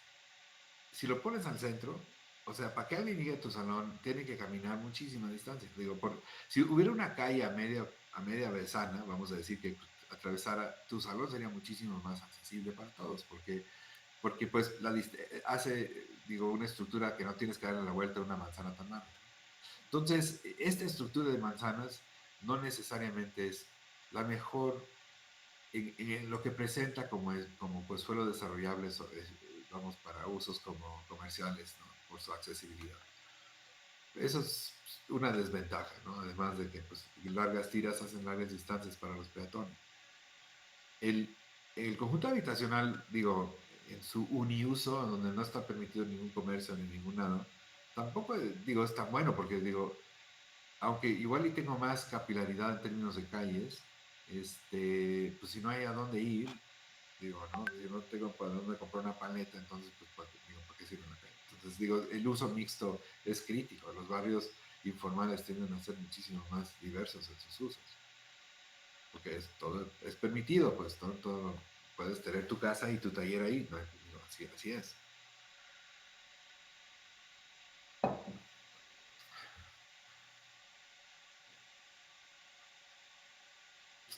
si lo pones al centro, o sea, para que alguien llegue a tu salón, tiene que caminar muchísima distancia. Digo, si hubiera una calle a media besana, vamos a decir que atravesara tu salón sería muchísimo más accesible para todos, porque pues hace, digo, una estructura que no tienes que darle la vuelta a una manzana tan larga. Entonces, esta estructura de manzanas no necesariamente es la mejor en lo que presenta como pues suelo desarrollable vamos, para usos como comerciales, ¿no? Por su accesibilidad. Eso es una desventaja, ¿no? Además de que pues, largas tiras hacen largas distancias para los peatones. El, el conjunto habitacional, digo, en su uniuso, donde no está permitido ningún comercio ni ningún nada, tampoco, digo, es tan bueno, porque digo, aunque igual y tengo más capilaridad en términos de calles, pues si no hay a dónde ir, digo, ¿no? Si no tengo para dónde comprar una paleta, entonces, pues, digo, ¿para qué sirve una calle? Entonces, digo, el uso mixto es crítico. Los barrios informales tienden a ser muchísimo más diversos en sus usos, porque todo es permitido, pues, todo, puedes tener tu casa y tu taller ahí, ¿no? Digo, así es.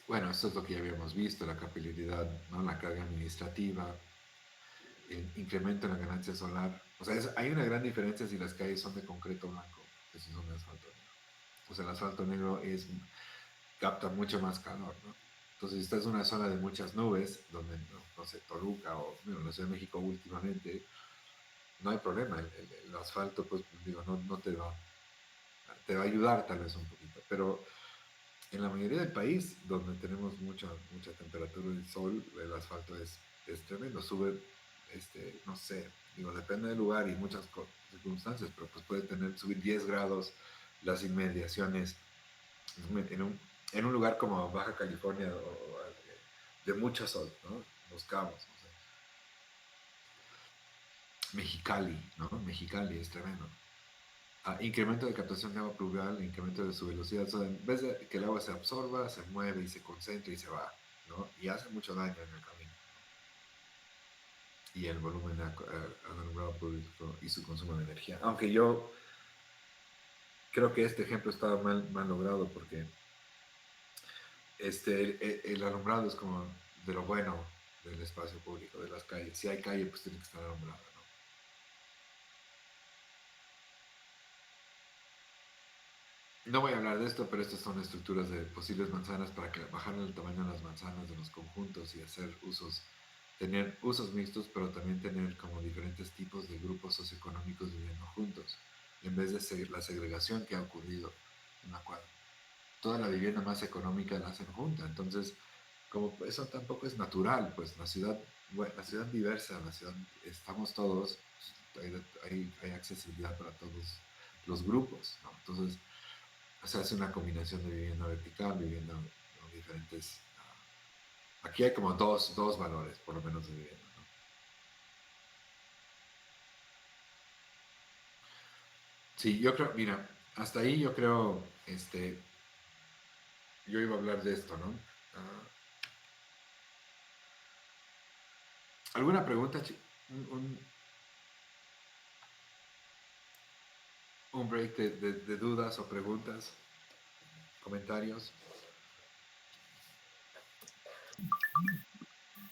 Bueno, esto es lo que ya habíamos visto, la capilaridad, ¿no? La carga administrativa, el incremento en la ganancia solar. O sea, hay una gran diferencia si las calles son de concreto blanco que si son de asfalto negro. O sea, el asfalto negro capta mucho más calor, ¿no? Entonces, si estás en una zona de muchas nubes, donde, no sé, Toluca o bueno, la Ciudad de México últimamente, no hay problema. El asfalto, pues, digo, no te va a ayudar tal vez un poquito. Pero en la mayoría del país, donde tenemos mucha temperatura del sol, el asfalto es tremendo. Sube, no sé, digo, depende del lugar y muchas circunstancias, pero pues puede subir 10 grados las inmediaciones en un lugar como Baja California de mucho sol, ¿no? Los Cabos, no sé. Mexicali, ¿no? Mexicali es tremendo. Incremento de captación de agua pluvial, incremento de su velocidad. O sea, en vez de que el agua se absorba, se mueve y se concentra y se va, ¿no? Y hace mucho daño en el camino. Y el volumen al alumbrado público y su consumo de energía. Aunque yo creo que este ejemplo estaba mal logrado porque el alumbrado es como de lo bueno del espacio público, de las calles. Si hay calle, pues tiene que estar alumbrada, ¿no? No voy a hablar de esto, pero estas son estructuras de posibles manzanas para que bajar el tamaño de las manzanas de los conjuntos y tener usos mixtos, pero también tener como diferentes tipos de grupos socioeconómicos viviendo juntos, en vez de la segregación que ha ocurrido, en la cual toda la vivienda más económica la hacen junta. Entonces, como eso tampoco es natural, pues bueno, la ciudad diversa, la ciudad, estamos todos, hay accesibilidad para todos los grupos, ¿no? Entonces, se hace una combinación de vivienda vertical, vivienda, ¿no? Diferentes. Aquí hay como dos valores, por lo menos, de vivienda, ¿no? Sí, yo creo, mira, hasta ahí yo creo, yo iba a hablar de esto, ¿no? Ah, ¿Alguna pregunta? Un, un- un break de dudas o preguntas, comentarios.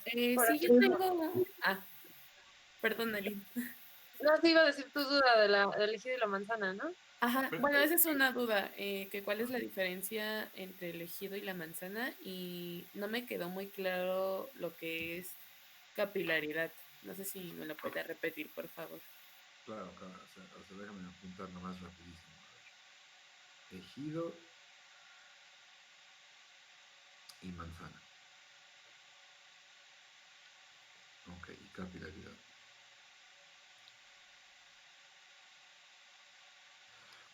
Por Sí, aquí yo mismo. tengo... Ah, perdón, Aline. No, te iba a decir tu duda del ejido y la manzana, ¿no? Ajá, Pero, bueno, esa es una duda, que cuál es la diferencia entre el ejido y la manzana y no me quedó muy claro lo que es capilaridad. No sé si me lo puede repetir, por favor. claro, claro, o sea, déjame apuntar nomás rapidísimo. A ver. Ejido y manzana. Ok, y capilaridad.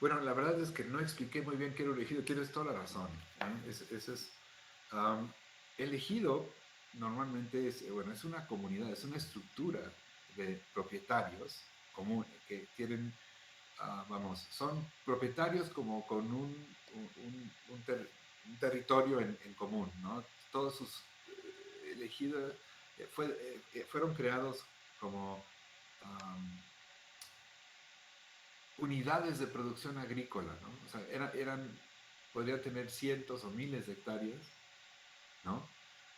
Bueno, la verdad es que no expliqué muy bien qué era un ejido. Tienes toda la razón, ¿eh? Ese es, um, el ejido normalmente bueno, es una comunidad, es una estructura de propietarios comunes que tienen, vamos, son propietarios como con un territorio en común, ¿no? Todos sus elegidos fueron creados como um, unidades de producción agrícola, ¿no? O sea, podría tener cientos o miles de hectáreas, ¿no?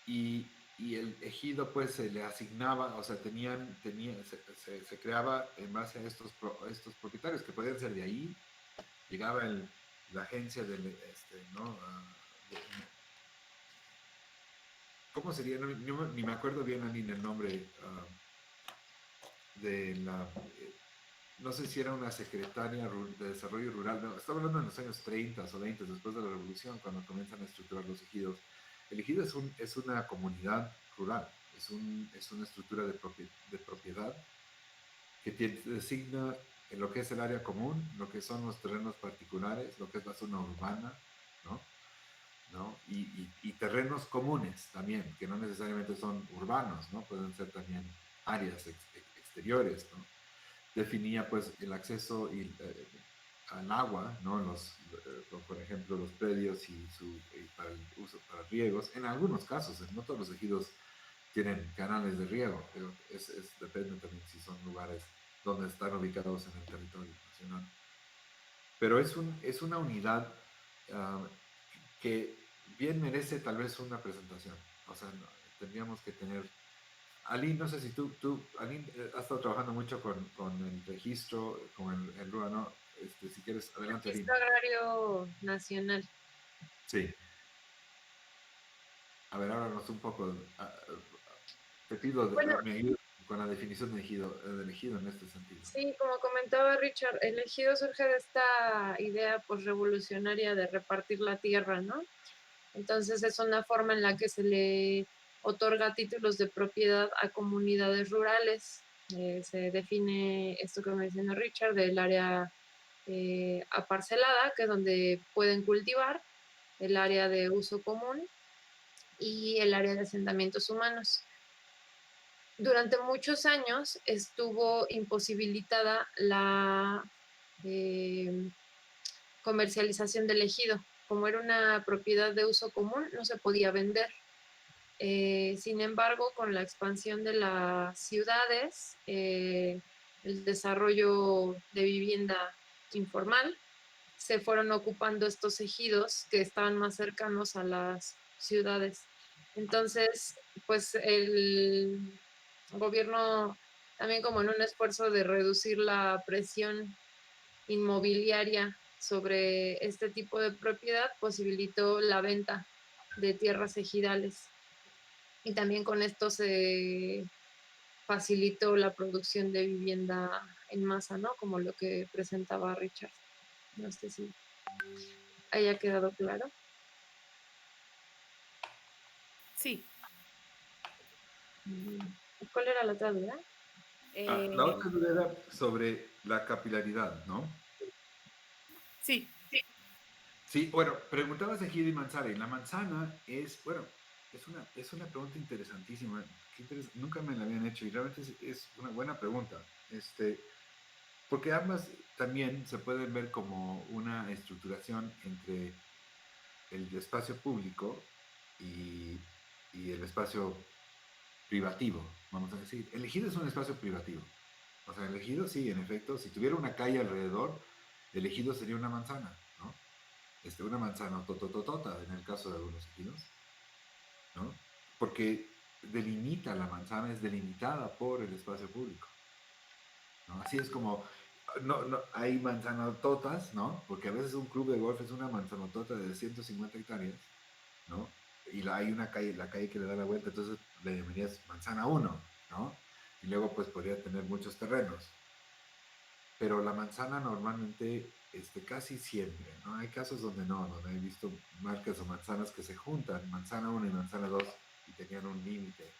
Y el ejido pues se le asignaba, o sea, se creaba en base a estos propietarios que podían ser de ahí, llegaba la agencia ¿no? ¿Cómo sería? Ni me acuerdo bien, Aline, el nombre. de la, no sé si era una secretaria de desarrollo rural, no, estaba hablando en los años 30 o 20, después de la revolución, cuando comienzan a estructurar los ejidos. El ejido es una comunidad rural, es una estructura de propiedad que designa en lo que es el área común, lo que son los terrenos particulares, lo que es la zona urbana, ¿no? ¿No? Y terrenos comunes también, que no necesariamente son urbanos, ¿no? Pueden ser también áreas exteriores, ¿no? Definía pues el acceso al agua, ¿no? Por ejemplo, los predios y para el uso para riegos. En algunos casos, no todos los ejidos tienen canales de riego, pero depende también si son lugares donde están ubicados en el territorio nacional. Pero es una unidad uh, que bien merece tal vez una presentación. O sea, no, tendríamos que tener... Aline, no sé si Aline, has estado trabajando mucho con el registro, con el RUA, ¿no? Si quieres, adelante, Aline. Registro Agrario Nacional. Sí. A ver, háblanos un poco. Te pido Bueno, me ayudes con la definición de elegido en este sentido. sí, como comentaba Richard, el ejido surge de esta idea pues revolucionaria de repartir la tierra, ¿no? Entonces es una forma en la que se le otorga títulos de propiedad a comunidades rurales. Se define esto que menciona Richard del área aparcelada, que es donde pueden cultivar, el área de uso común y el área de asentamientos humanos. Durante muchos años estuvo imposibilitada la eh, comercialización del ejido. Como era una propiedad de uso común, no se podía vender. Sin embargo, con la expansión de las ciudades, el desarrollo de vivienda informal, se fueron ocupando estos ejidos que estaban más cercanos a las ciudades. Entonces, pues el gobierno, también como en un esfuerzo de reducir la presión inmobiliaria sobre este tipo de propiedad, posibilitó la venta de tierras ejidales. Y también con esto se facilitó la producción de vivienda en masa, ¿no? Como lo que presentaba Richard. No sé si haya quedado claro. Sí. ¿Cuál era la otra duda? La Eh, otra duda era sobre la capilaridad, ¿no? sí. Sí, bueno, preguntabas de Gil y manzana, y la manzana es, bueno, es una pregunta interesantísima. Nunca me la habían hecho y realmente es una buena pregunta. Porque ambas también se pueden ver como una estructuración entre el espacio público y, y el espacio privativo, vamos a decir. El ejido es un espacio privativo. O sea, el ejido sí, en efecto, si tuviera una calle alrededor, el ejido sería una manzana, ¿no? Una manzana totototota en el caso de algunos ejidos, ¿no? Porque delimita la manzana, es delimitada por el espacio público, ¿no? Así es como, no, hay manzanototas, ¿no? Porque a veces un club de golf es una manzanotota de 150 hectáreas, ¿no? Y hay una calle, la calle que le da la vuelta, entonces le llamarías manzana 1, ¿no? Y luego pues podría tener muchos terrenos. Pero la manzana normalmente, casi siempre, ¿no? Hay casos donde no, donde he visto marcas o manzanas que se juntan, manzana 1 y manzana 2, y tenían un límite,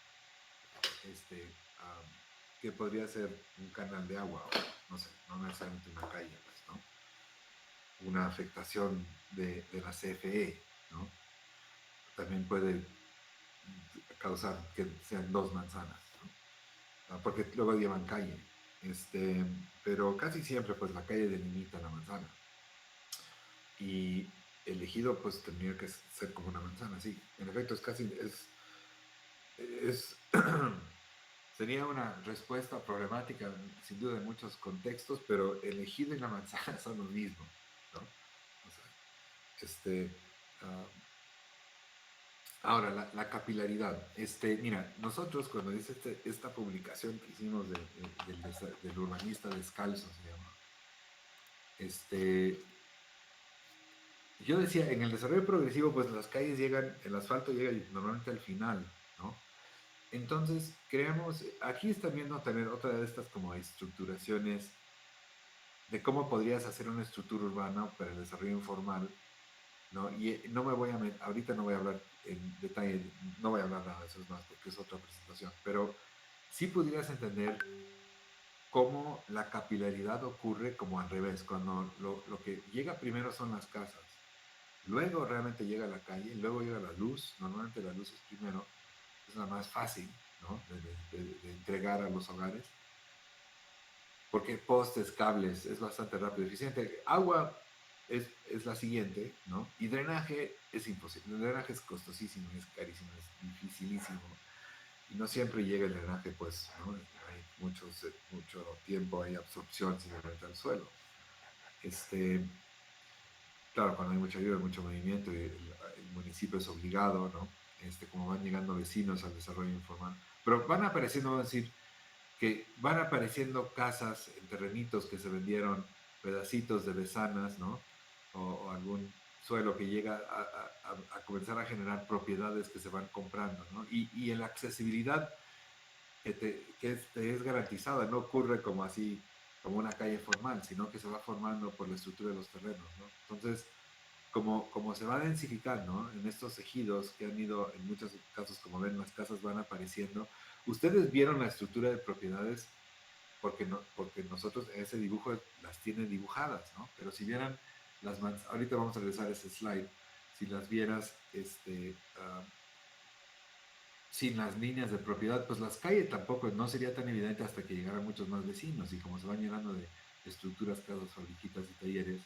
este, um, que podría ser un canal de agua, o no sé, no necesariamente una calle, pues, ¿no? Una afectación de la CFE, ¿no? También puede causar que sean dos manzanas, ¿no? Porque luego llevan calle. Pero casi siempre pues la calle delimita la manzana. Y el ejido pues tendría que ser como una manzana, sí. En efecto es sería una respuesta problemática sin duda en muchos contextos, pero el ejido y la manzana son lo mismo, ¿no? O sea, uh, ahora, la capilaridad. Mira, nosotros cuando hice esta publicación que hicimos del urbanista descalzo, se llama, yo decía, en el desarrollo progresivo, pues las calles llegan, el asfalto llega normalmente al final, ¿no? Entonces, creamos, aquí está viendo tener otra de estas como estructuraciones de cómo podrías hacer una estructura urbana para el desarrollo informal, ¿no? Y no me voy a ahorita no voy a hablar en detalle, no voy a hablar nada de eso más porque es otra presentación, pero sí pudieras entender cómo la capilaridad ocurre como al revés, cuando lo que llega primero son las casas, luego realmente llega la calle, luego llega la luz, normalmente la luz es primero, es la más fácil, ¿no? De entregar a los hogares, porque postes, cables, es bastante rápido y eficiente. Agua es la siguiente, ¿no? Y drenaje es imposible. El drenaje es costosísimo, es carísimo, es dificilísimo. Y no siempre llega el drenaje, pues, ¿no? Hay mucho tiempo, hay absorción simplemente al suelo. Claro, cuando hay mucha lluvia, mucho movimiento, y el municipio es obligado, ¿no? Como van llegando vecinos al desarrollo informal. Pero van apareciendo, vamos a decir, que van apareciendo casas en terrenitos que se vendieron, pedacitos de besanas, ¿no? O algún suelo que llega a comenzar a generar propiedades que se van comprando, ¿no? Y en la accesibilidad te es garantizada, no ocurre como así, como una calle formal, sino que se va formando por la estructura de los terrenos, ¿no? Entonces, como se va densificando, ¿no? En estos ejidos que han ido, en muchos casos, como ven, las casas van apareciendo. Ustedes vieron la estructura de propiedades porque nosotros en ese dibujo las tiene dibujadas, ¿no? Pero si vieran ahorita vamos a regresar a ese slide, si las vieras sin las líneas de propiedad, pues las calles tampoco no sería tan evidente hasta que llegaran muchos más vecinos y como se van llenando de estructuras, casas, fabriquitas y talleres,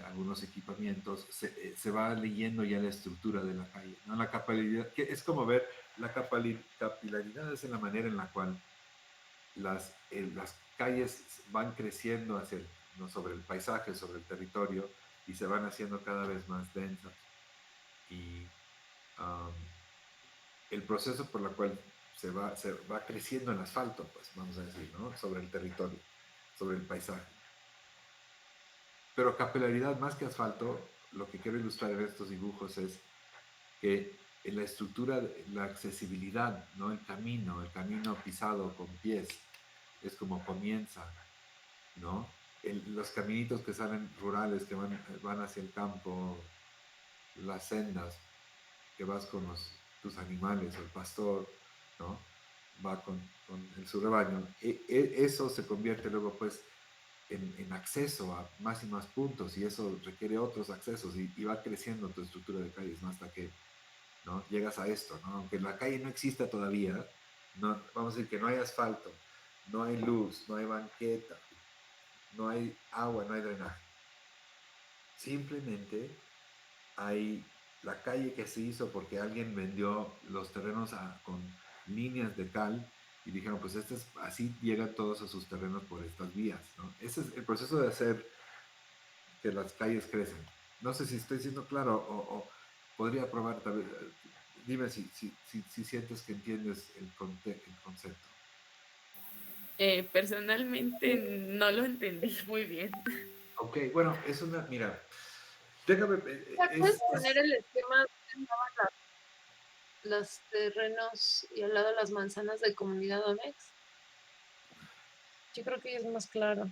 algunos equipamientos, se va leyendo ya la estructura de la calle, ¿no? La capilaridad, que es como ver, la capilaridad es en la manera en la cual las calles van creciendo ¿no? sobre el paisaje, sobre el territorio, y se van haciendo cada vez más densas. Y um, el proceso por el cual se va creciendo el asfalto, pues vamos a decir, ¿no? Sobre el territorio, sobre el paisaje. Pero capilaridad más que asfalto, lo que quiero ilustrar en estos dibujos es que en la estructura, la accesibilidad, ¿no? El camino pisado con pies, es como comienza, ¿no? Los caminitos que salen rurales, que van hacia el campo, las sendas, que vas con tus animales, o el pastor, ¿no? Va con su rebaño. Eso se convierte luego, pues, en acceso a más y más puntos, y eso requiere otros accesos, y va creciendo tu estructura de calles, ¿no? Hasta que, ¿no? Llegas a esto, ¿no? Aunque la calle no exista todavía, no, vamos a decir que no hay asfalto, no hay luz, no hay banqueta, no hay agua, no hay drenaje. Simplemente hay la calle que se hizo porque alguien vendió los terrenos con líneas de cal y dijeron, pues así llegan todos a sus terrenos por estas vías, ¿no? Ese es el proceso de hacer que las calles crecen. No sé si estoy siendo claro o podría probar, tal vez, dime si sientes que entiendes el concepto. Personalmente no lo entendí muy bien. Ok, bueno, mira, déjame, ¿Puedes poner el esquema donde estaban los terrenos y al lado las manzanas de Comunidad Onex? Yo creo que es más claro.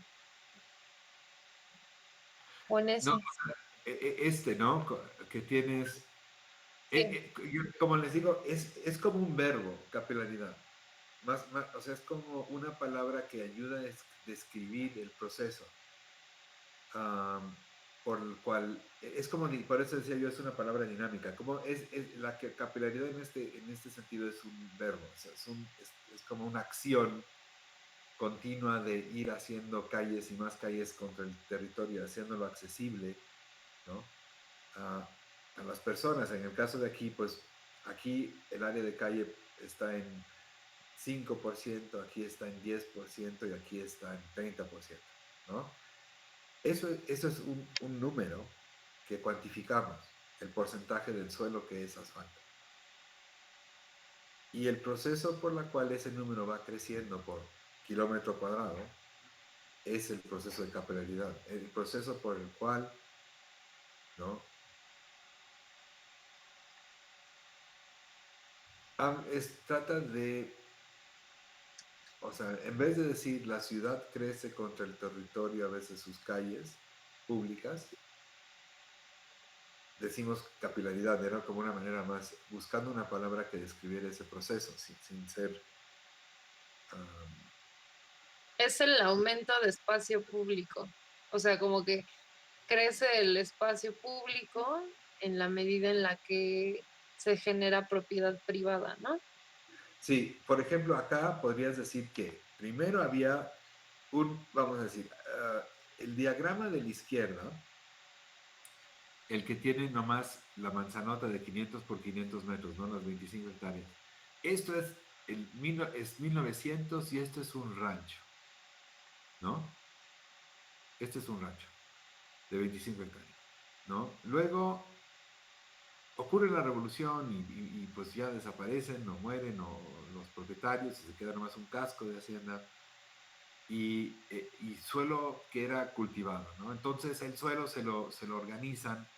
O en no, ese. ¿no? Que tienes, Sí. como les digo, es como un verbo, capilaridad. O sea, es como una palabra que ayuda a describir el proceso, por el cual, es como, por eso decía yo, es una palabra dinámica. Como la capilaridad en este sentido es un verbo, o sea, es como una acción continua de ir haciendo calles y más calles contra el territorio, haciéndolo accesible, ¿no? A las personas. En el caso de aquí, pues aquí el área de calle está en 5%, aquí está en 10% y aquí está en 30%, ¿no? Eso es un número que cuantificamos, el porcentaje del suelo que es asfalto. Y el proceso por el cual ese número va creciendo por kilómetro cuadrado es el proceso de capilaridad, el proceso por el cual, ¿no? Trata de, o sea, en vez de decir la ciudad crece contra el territorio, a veces sus calles públicas, decimos capilaridad, era como una manera más, buscando una palabra que describiera ese proceso, sin ser... um, Es el aumento de espacio público. O sea, como que crece el espacio público en la medida en la que se genera propiedad privada, ¿no? sí, por ejemplo, acá podrías decir que primero había vamos a decir, el diagrama de la izquierda, el que tiene nomás la manzanota de 500 por 500 metros, ¿no? Las 25 hectáreas. Esto es 1900 y esto es un rancho, ¿no? Este es un rancho de 25 hectáreas, ¿no? Luego ocurre la revolución y pues ya desaparecen o mueren o los propietarios y se queda nomás un casco de hacienda y suelo que era cultivado, ¿no? Entonces el suelo se lo organizan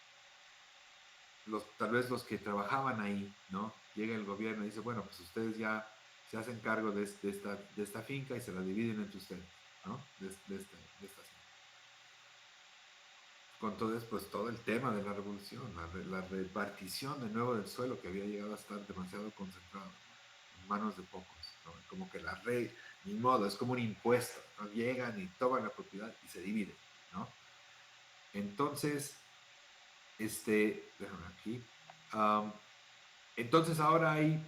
tal vez los que trabajaban ahí, ¿no? Llega el gobierno y dice, bueno, pues ustedes ya se hacen cargo de esta finca y se la dividen entre ustedes, ¿no? De esta zona. Con todo, pues, todo el tema de la revolución, la repartición de nuevo del suelo que había llegado a estar demasiado concentrado, ¿no? En manos de pocos, ¿no? Como que la red, ni modo, es como un impuesto, ¿no? Llegan y toman la propiedad y se dividen, ¿no? Entonces, déjame aquí. Um, entonces ahora hay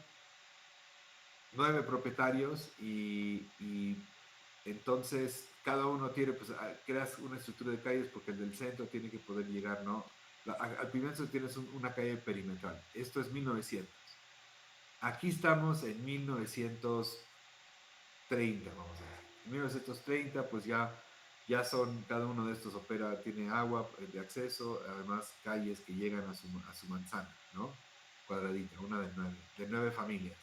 9 propietarios y entonces cada uno tiene, pues creas una estructura de calles porque el del centro tiene que poder llegar, ¿no? Al primer tienes una calle perimetral. Esto es 1900. Aquí estamos en 1930, vamos a decir. En 1930, pues ya son, cada uno de estos tiene agua de acceso, además calles que llegan a su manzana, ¿no? Cuadradita, una de nueve familias,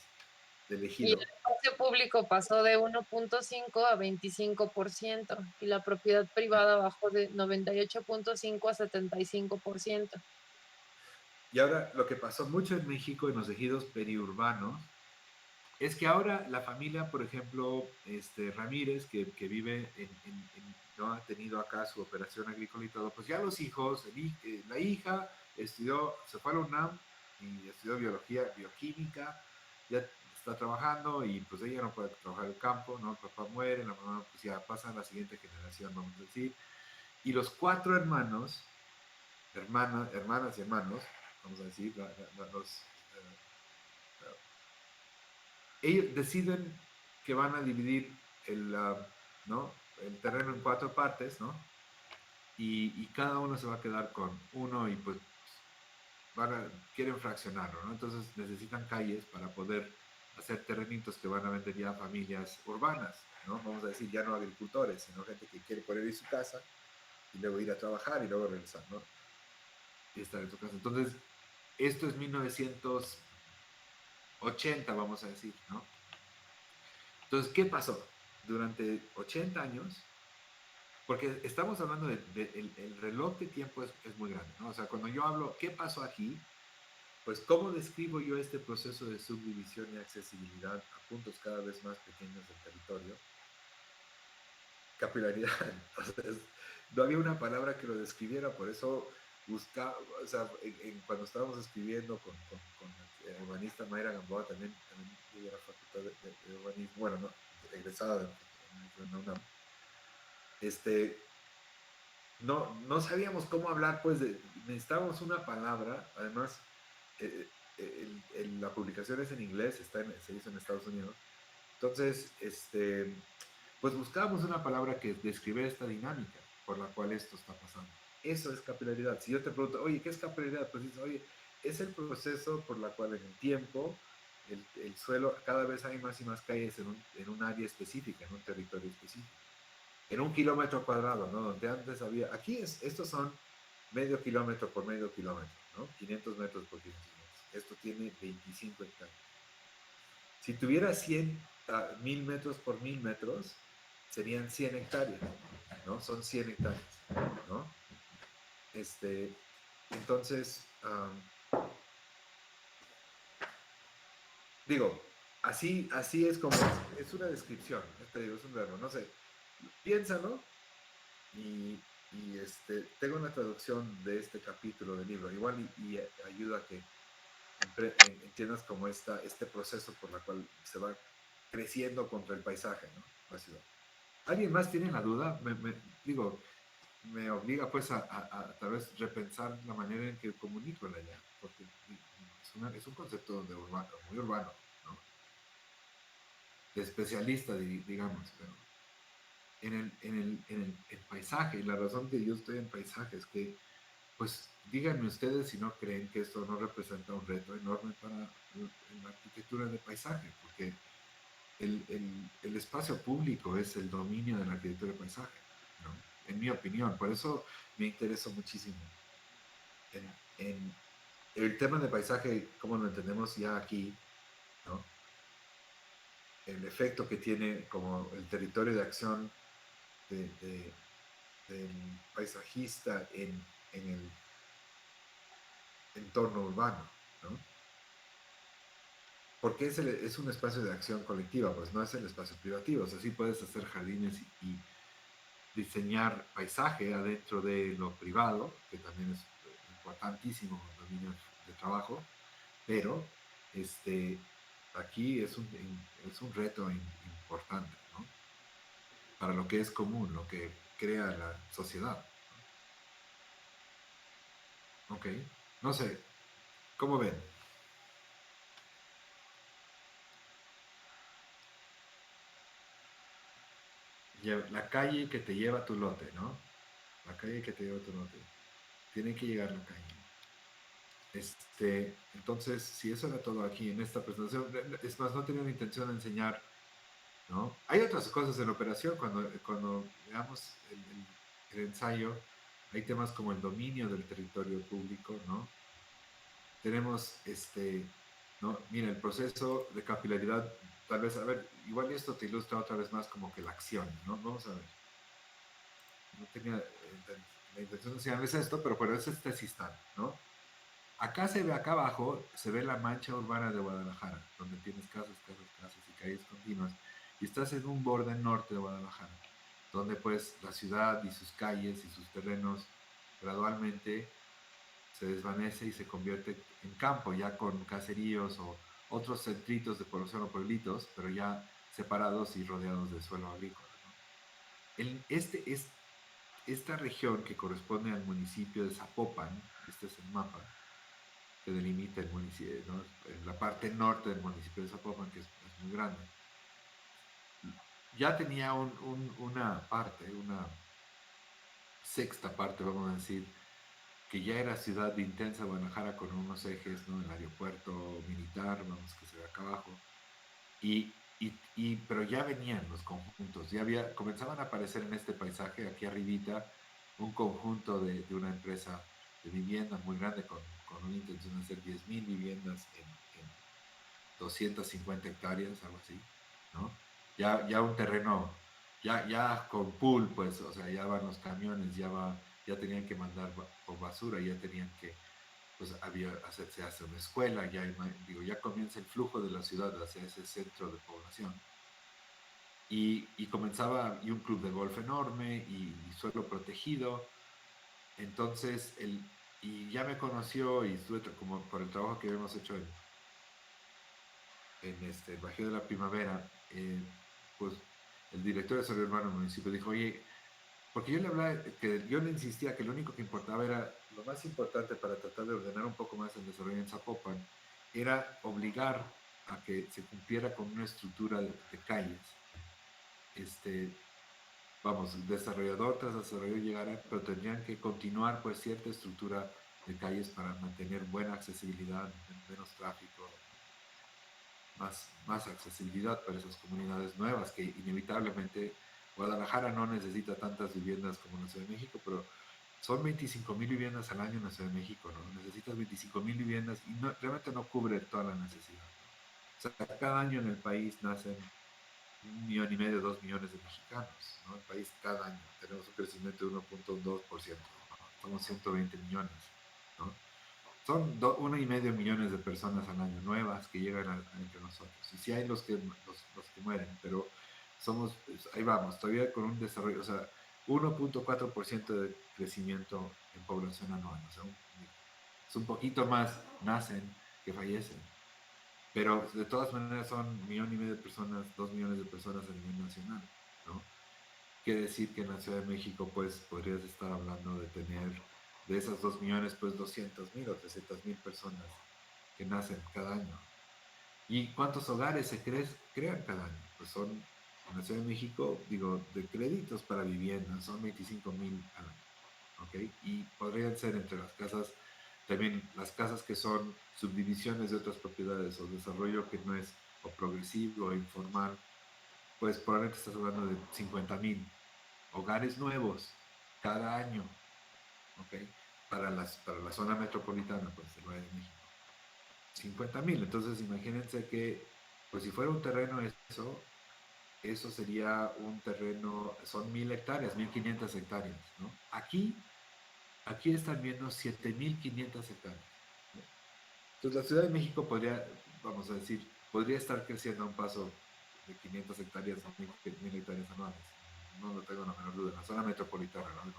del Y el ejido. espacio público pasó de 1.5 a 25% y la propiedad privada bajó de 98.5 a 75%. Y ahora lo que pasó mucho en México en los ejidos periurbanos es que ahora la familia, por ejemplo, Ramírez, que vive no ha tenido acá su operación agrícola y todo, pues ya los hijos, la hija estudió, se fue a la UNAM y estudió biología, bioquímica, ya está trabajando y pues ella no puede trabajar el campo, ¿no? El papá muere, la mamá pues ya pasa a la siguiente generación, vamos a decir. Y los 4 hermanos, hermanas y hermanos, vamos a decir, ellos deciden que van a dividir ¿no? el terreno en 4 partes, ¿no? Y cada uno se va a quedar con uno y pues quieren fraccionarlo, ¿no? Entonces necesitan calles para poder hacer terrenitos que van a vender ya a familias urbanas, ¿no? Vamos a decir, ya no agricultores, sino gente que quiere poner ahí su casa y luego ir a trabajar y luego regresar, ¿no? Y estar en su casa. Entonces, esto es 1980, vamos a decir, ¿no? Entonces, ¿qué pasó? Durante 80 años, porque estamos hablando el reloj de tiempo es muy grande, ¿no? O sea, cuando yo hablo, ¿qué pasó aquí? Pues, ¿cómo describo yo este proceso de subdivisión y accesibilidad a puntos cada vez más pequeños del territorio? Capilaridad. Entonces, no había una palabra que lo describiera, por eso buscaba, o sea, cuando estábamos escribiendo con la urbanista Mayra Gamboa, también de la Facultad de Urbanismo, bueno, no, egresada de la UNAM, no sabíamos cómo hablar, pues necesitábamos una palabra, además la publicación es en inglés, se hizo en Estados Unidos, entonces, pues buscábamos una palabra que describiera esta dinámica por la cual esto está pasando. Eso es capilaridad. Si yo te pregunto, oye, ¿qué es capilaridad? Pues dices, oye, es el proceso por la cual en el tiempo el suelo, cada vez hay más y más calles en un área específica, en un territorio específico en 1 kilómetro cuadrado, ¿no? Donde antes había, estos son medio kilómetro por medio kilómetro, ¿no? 500 metros por 500 metros. Esto tiene 25 hectáreas. Si tuviera 1000 metros por 1000 metros, serían 100 hectáreas, ¿no? Son 100 hectáreas, ¿no? Entonces, Digo, así es como es una descripción, te digo, es un verbo, no sé, piénsalo y, tengo una traducción de este capítulo del libro, igual y ayuda a que entiendas como este proceso por la cual se va creciendo contra el paisaje, ¿no? La ciudad. ¿Alguien más tiene la duda? Digo, me obliga pues a tal vez repensar la manera en que comunico la idea, porque es un concepto de urbano, muy urbano, ¿no? De especialista, digamos, pero el paisaje, la razón que yo estoy en paisaje es que, pues, díganme ustedes si no creen que esto no representa un reto enorme para la arquitectura de paisaje, porque el espacio público es el dominio de la arquitectura de paisaje, ¿no? En mi opinión, por eso me interesó muchísimo en el tema de paisaje, como lo entendemos ya aquí, ¿no? El efecto que tiene como el territorio de acción de, de, del paisajista en el entorno urbano, ¿no? Porque es un espacio de acción colectiva, pues no es el espacio privativo. O sea, sí puedes hacer jardines y diseñar paisaje adentro de lo privado, que también es importantísimo dominio de trabajo, pero aquí es un reto importante, ¿no? Para lo que es común, lo que crea la sociedad. ¿Ok? No sé, ¿cómo ven? La calle que te lleva a tu lote, ¿no? La calle que te lleva a tu lote. Tiene que llegar la calle. Entonces, si eso era todo aquí en esta presentación, es más, no tenía la intención de enseñar, ¿no? Hay otras cosas en la operación, cuando veamos el ensayo, hay temas como el dominio del territorio público, ¿no? Tenemos, ¿no? Mira, el proceso de capilaridad, tal vez, a ver, igual esto te ilustra otra vez más como que la acción, ¿no? Vamos a ver. No tenía la intención de enseñarles esto, pero por eso este sí está, ¿no? Acá se ve, acá abajo, se ve la mancha urbana de Guadalajara, donde tienes casas, casas, casas y calles continuas, y estás en un borde norte de Guadalajara, donde pues la ciudad y sus calles y sus terrenos gradualmente se desvanece y se convierte en campo, ya con caseríos o otros centritos de población o pueblitos, pero ya separados y rodeados de suelo agrícola, ¿no? Esta región que corresponde al municipio de Zapopan, este es el mapa que delimita el municipio, ¿no? En la parte norte del municipio de Zapopan, que es muy grande, ya tenía una parte, una sexta parte, vamos a decir, que ya era ciudad de intensa Guadalajara con unos ejes, ¿no? El aeropuerto militar, vamos, que se ve acá abajo, pero ya venían los conjuntos, comenzaban a aparecer en este paisaje, aquí arribita, un conjunto de una empresa de viviendas muy grande con una intención de hacer 10.000 viviendas en 250 hectáreas, algo así, ¿no? Ya un terreno, ya con pool, pues, o sea, ya van los camiones, ya tenían que mandar por basura, ya tenían que, pues, se hace una escuela, ya comienza el flujo de la ciudad hacia ese centro de población. Y comenzaba, y un club de golf enorme, y suelo protegido, entonces, y ya me conoció, y estuve como por el trabajo que habíamos hecho en Bajío de la Primavera, pues el director de desarrollo urbano del municipio dijo, oye, porque yo le hablaba, que yo le insistía que lo único que importaba era, lo más importante para tratar de ordenar un poco más el desarrollo en Zapopan, era obligar a que se cumpliera con una estructura de calles. Vamos, desarrollador tras desarrollador llegara, pero tendrían que continuar pues cierta estructura de calles para mantener buena accesibilidad, menos tráfico, más accesibilidad para esas comunidades nuevas, que inevitablemente Guadalajara no necesita tantas viviendas como la Ciudad de México, pero son 25.000 viviendas al año en la Ciudad de México, ¿no? Necesitas 25.000 viviendas y realmente no cubre toda la necesidad, ¿no? O sea, cada año en el país nacen 1,5 millones, 2 millones de mexicanos, ¿no? El país cada año tenemos un crecimiento de 1,2%, ¿no? Somos 120 millones, ¿no? son 1,5 millones de personas al año nuevas que llegan entre nosotros. Y sí hay los que mueren, pero ahí vamos, todavía con un desarrollo, o sea, 1,4% de crecimiento en población anual. O sea, es un poquito más nacen que fallecen. Pero de todas maneras son 1,5 millones de personas, 2 millones de personas a nivel nacional, ¿no? Quiere decir que en la Ciudad de México, pues, podrías estar hablando de tener de esas 2 millones, pues, 200,000 o 300,000 personas que nacen cada año. ¿Y cuántos hogares se crean cada año? Pues son, en la Ciudad de México, digo, de créditos para vivienda, son 25,000 al año, ¿ok? Y podrían ser entre las casas, también las casas que son subdivisiones de otras propiedades o desarrollo que no es o progresivo o informal, pues probablemente estás hablando de 50,000 hogares nuevos cada año, ¿ok? Para la zona metropolitana, pues, del Valle de México. 50,000. Entonces, imagínense que, pues, si fuera un terreno eso sería un terreno, son 1,000 hectáreas, 1,500 hectáreas, ¿no? Aquí están viendo 7,500 hectáreas, ¿no? Entonces, la Ciudad de México podría, vamos a decir, podría estar creciendo a un paso de 500 hectáreas a 1,000 hectáreas anuales. No lo tengo la menor duda. En la zona metropolitana, ¿no? O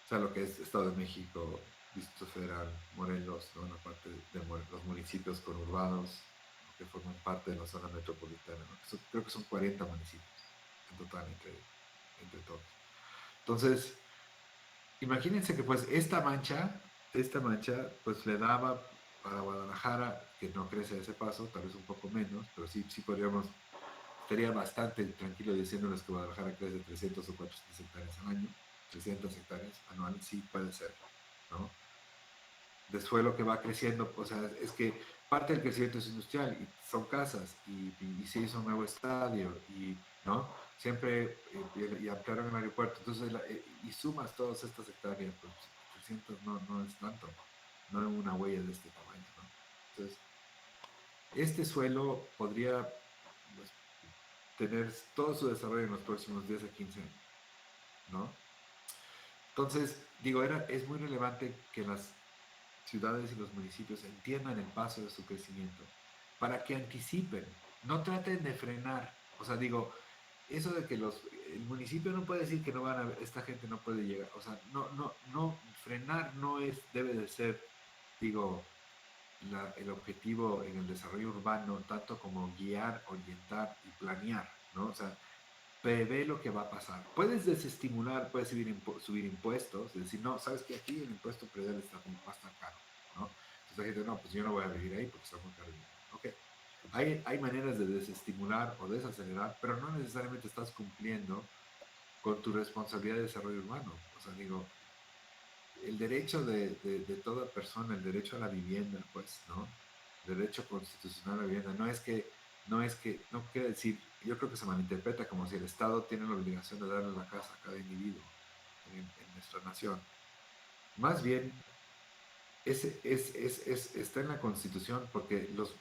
sea, lo que es Estado de México, Distrito Federal, Morelos, ¿no? La parte de los municipios conurbados, ¿no? Que forman parte de la zona metropolitana, ¿no? Creo que son 40 municipios en total entre todos. Entonces, imagínense que pues esta mancha, pues le daba para Guadalajara, que no crece a ese paso, tal vez un poco menos, pero sí podríamos, estaría bastante tranquilo diciéndoles que Guadalajara crece 300 o 400 hectáreas al año, 300 hectáreas anuales, sí puede ser, ¿no? De suelo que va creciendo, o sea, es que parte del crecimiento es industrial y son casas y se hizo un nuevo estadio y, ¿no? Siempre, y ampliaron el aeropuerto, entonces, y sumas todas estas hectáreas, pues 300 no es tanto, no es una huella de este tamaño, ¿no? Entonces, este suelo podría, pues, tener todo su desarrollo en los próximos 10 a 15 años, ¿no? Entonces, digo, es muy relevante que las ciudades y los municipios entiendan el paso de su crecimiento para que anticipen, no traten de frenar. O sea, digo, eso de que el municipio no puede decir que no van a, esta gente no puede llegar, o sea, no, frenar no debe de ser, digo, el objetivo en el desarrollo urbano, tanto como guiar, orientar y planear, ¿no? O sea, prevé lo que va a pasar. Puedes desestimular, puedes subir impuestos, es decir, no, sabes que aquí el impuesto predial va a estar caro, ¿no? Entonces la gente, no, pues yo no voy a vivir ahí porque está muy caro. Ok. Hay maneras de desestimular o desacelerar, pero no necesariamente estás cumpliendo con tu responsabilidad de desarrollo urbano. O sea, digo, el derecho de toda persona, el derecho a la vivienda, pues, ¿no? El derecho constitucional a la vivienda, no quiere decir, yo creo que se malinterpreta como si el Estado tiene la obligación de darle la casa a cada individuo en nuestra nación. Más bien, está en la Constitución porque los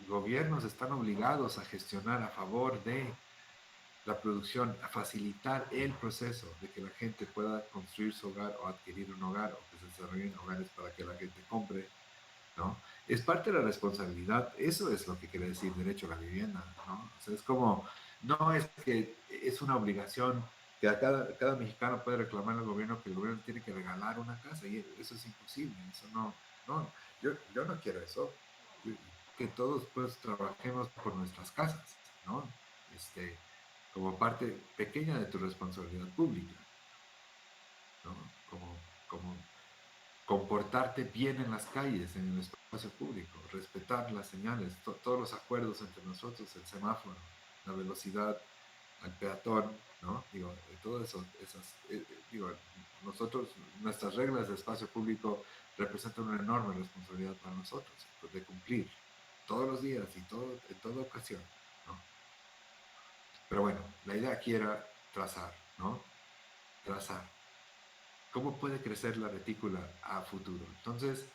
gobiernos están obligados a gestionar a favor de la producción, a facilitar el proceso de que la gente pueda construir su hogar o adquirir un hogar o que se desarrollen hogares para que la gente compre, ¿no? Es parte de la responsabilidad, eso es lo que quiere decir derecho a la vivienda, ¿no? O sea, es como, no es que es una obligación que cada mexicano puede reclamar al gobierno que el gobierno tiene que regalar una casa y eso es imposible, eso no, yo no quiero eso, que todos pues trabajemos por nuestras casas, ¿no? Como parte pequeña de tu responsabilidad pública, ¿no? Como comportarte bien en las calles, en el espacio público, respetar las señales, todos los acuerdos entre nosotros, el semáforo, la velocidad, al peatón, ¿no? Digo, todo eso, digo, nosotros, nuestras reglas de espacio público representan una enorme responsabilidad para nosotros, pues, de cumplir todos los días y en toda ocasión, ¿no? Pero bueno, la idea aquí era trazar, ¿no? Trazar. ¿Cómo puede crecer la retícula a futuro? Entonces,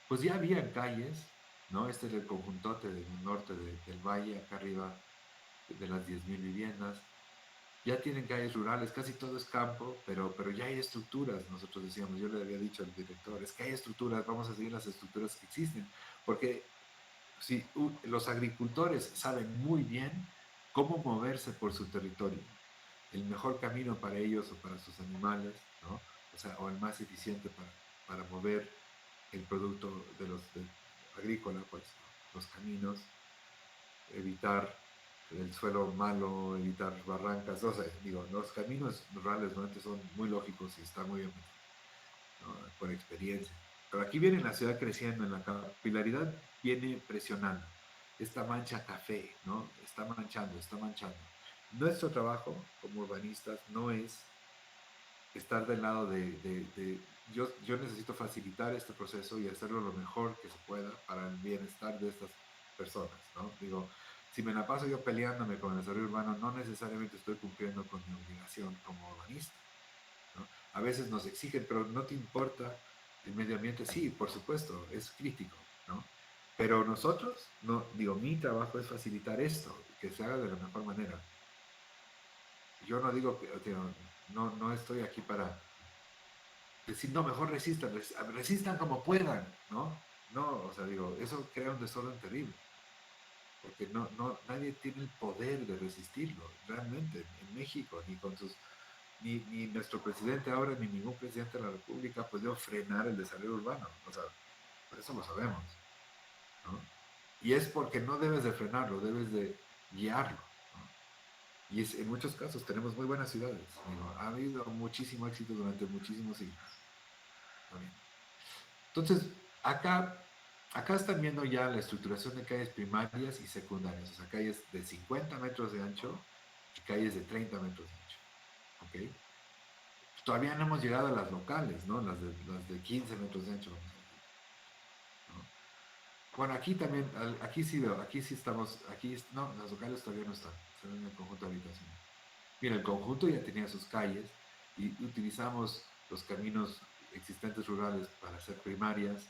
pues ya habían calles, ¿no? Este es el conjuntote del norte del valle, acá arriba de las 10,000 viviendas. ya tienen calles rurales, casi todo es campo, pero ya hay estructuras, nosotros decíamos, yo le había dicho al director, es que hay estructuras, vamos a seguir las estructuras que existen, porque si los agricultores saben muy bien cómo moverse por su territorio, el mejor camino para ellos o para sus animales, ¿no? O sea, o el más eficiente para mover el producto agrícola, pues, los caminos, evitar el suelo malo, evitar barrancas, o sea, digo, los caminos rurales normalmente son muy lógicos y están muy bien, ¿no? Por experiencia. Pero aquí viene la ciudad creciendo, en la capilaridad viene presionando. Esta mancha café, ¿no? Está manchando, está manchando. Nuestro trabajo como urbanistas no es estar del lado yo necesito facilitar este proceso y hacerlo lo mejor que se pueda para el bienestar de estas personas, ¿no? Digo, si me la paso yo peleándome con el desarrollo urbano, no necesariamente estoy cumpliendo con mi obligación como urbanista, ¿no? A veces nos exigen, pero no te importa el medio ambiente. Sí, por supuesto, es crítico, ¿no? Pero nosotros, no, digo, mi trabajo es facilitar esto, que se haga de la mejor manera. Yo no digo que no estoy aquí para decir, no, mejor resistan, resistan como puedan, ¿no? No, o sea, digo, eso crea un desorden terrible, porque nadie tiene el poder de resistirlo, realmente, en México, ni nuestro presidente ahora, ni ningún presidente de la República ha podido frenar el desarrollo urbano, o sea, por eso lo sabemos, ¿no? Y es porque no debes de frenarlo, debes de guiarlo, ¿no? Y en muchos casos tenemos muy buenas ciudades, digo, ha habido muchísimo éxito durante muchísimos siglos, ¿está bien? Entonces, acá están viendo ya la estructuración de calles primarias y secundarias, o sea, calles de 50 metros de ancho y calles de 30 metros de ancho, ¿ok? Todavía no hemos llegado a las locales, ¿no? Las de 15 metros de ancho, ¿no? Bueno, aquí también, aquí sí veo, aquí sí estamos, no, las locales todavía no están en el conjunto habitacional. Mira, el conjunto ya tenía sus calles y utilizamos los caminos existentes rurales para hacer primarias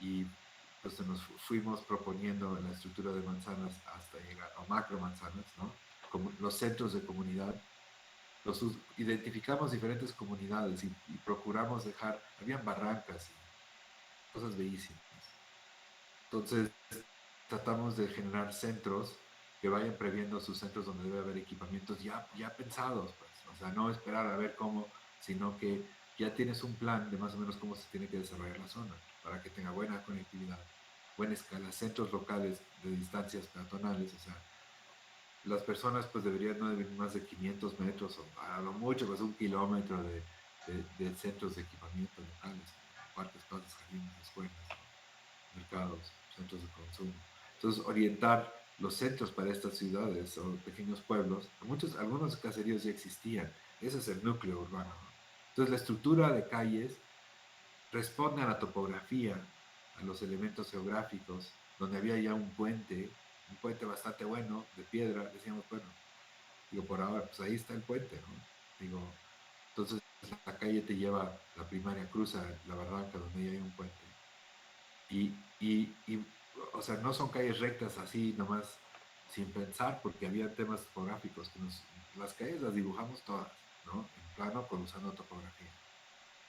y pues nos fuimos proponiendo la estructura de manzanas hasta llegar a macro manzanas, ¿no? Como los centros de comunidad. Identificamos diferentes comunidades y procuramos habían barrancas y cosas bellísimas. Entonces, tratamos de generar centros que vayan previendo sus centros donde debe haber equipamientos ya pensados, pues. O sea, no esperar a ver cómo, sino que ya tienes un plan de más o menos cómo se tiene que desarrollar la zona para que tenga buena conectividad, buena escala, centros locales de distancias peatonales, o sea, las personas pues no deben más de 500 metros o a lo mucho pues 1 kilómetro de centros de equipamiento locales, parques, plazas, jardines, escuelas, ¿no? Mercados, centros de consumo. Entonces, orientar los centros para estas ciudades o pequeños pueblos, algunos caseríos ya existían, ese es el núcleo urbano, ¿no? Entonces, la estructura de calles responde a la topografía, a los elementos geográficos, donde había ya un puente bastante bueno, de piedra, decíamos, bueno, digo, por ahora, pues ahí está el puente, ¿no? Digo, entonces la calle te lleva, la primaria cruza la barranca donde ya hay un puente. Y, o sea, no son calles rectas así nomás sin pensar, porque había temas topográficos las calles las dibujamos todas, ¿no? En plano, usando topografía.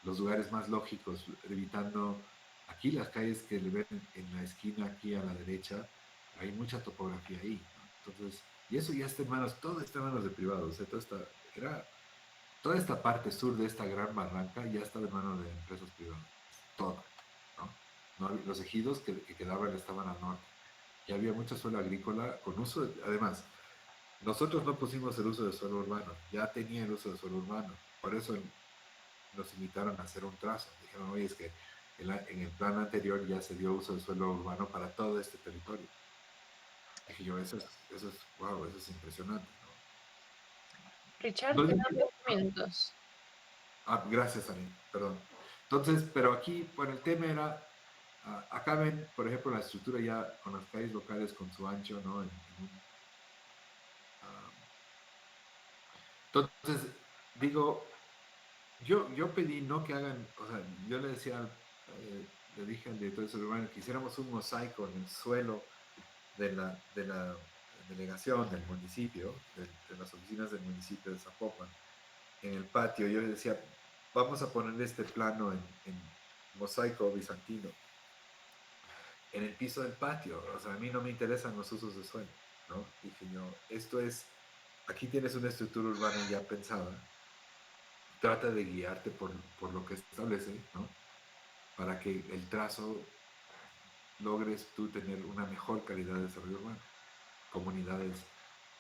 Los lugares más lógicos, evitando aquí las calles que le ven en la esquina aquí a la derecha, hay mucha topografía ahí, ¿no? Entonces, y eso ya está en manos, todo está en manos de privados, o sea, toda esta parte sur de esta gran barranca ya está en manos de empresas privadas, toda, ¿no? Los ejidos que quedaban estaban al norte. Ya había mucho suelo agrícola con además, nosotros no pusimos el uso de suelo urbano, ya tenía el uso de suelo urbano, por eso nos invitaron a hacer un trazo. Dijeron, oye, es que en el plan anterior ya se dio uso de suelo urbano para todo este territorio. Dije yo, wow, eso es impresionante, Richard, ¿no? te dan 2 minutos. Gracias, Ani, perdón. Entonces, pero aquí, bueno, el tema era, acá ven, por ejemplo, la estructura ya con las calles locales con su ancho, ¿no? Ah, entonces, digo, yo pedí no que hagan, o sea, yo le decía, le dije al director de Desarrollo Urbano que hiciéramos un mosaico en el suelo de la delegación, del municipio, de las oficinas oficinas del municipio de Zapopan, en el patio, yo les decía, vamos a poner este plano en mosaico bizantino en el piso del patio. O sea, a mí no me interesan los usos de suelo, ¿no? Dije yo, esto es, aquí tienes una estructura urbana ya pensada, trata de guiarte por lo que establece, ¿no? Para que el trazo logres tú tener una mejor calidad de desarrollo urbano. Comunidades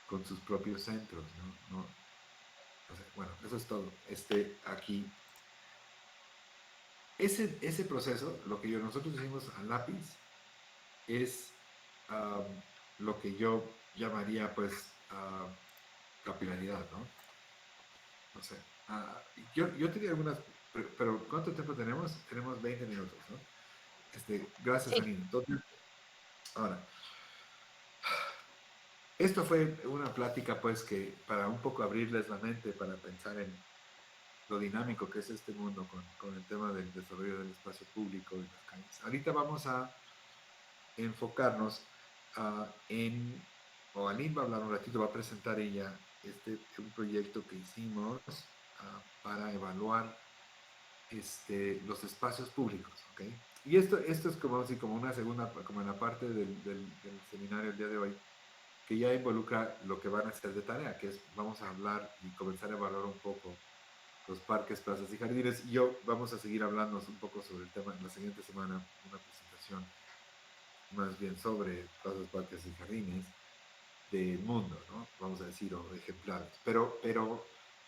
con sus propios centros, ¿no? ¿No? O sea, bueno, eso es todo. Aquí, ese proceso, lo que nosotros hicimos a lápiz, es lo que yo llamaría, pues, capilaridad, ¿no? No sé. Yo tenía algunas, pero ¿cuánto tiempo tenemos? Tenemos 20 minutos, ¿no? Gracias, Sí. Anina. Entonces, ahora, esto fue una plática, pues, que para un poco abrirles la mente, para pensar en lo dinámico que es este mundo con el tema del desarrollo del espacio público y las calles. Ahorita vamos a enfocarnos o Aline va a hablar un ratito, va a presentar ella un proyecto que hicimos para evaluar los espacios públicos, ¿ok? Y esto es como, así, como una segunda, como en la parte del seminario el día de hoy, que ya involucra lo que van a hacer de tarea, que es, vamos a hablar y comenzar a evaluar un poco los parques, plazas y jardines. Y yo vamos a seguir hablando un poco sobre el tema en la siguiente semana, una presentación más bien sobre plazas, parques y jardines del mundo, ¿no? Vamos a decir, o ejemplares. Pero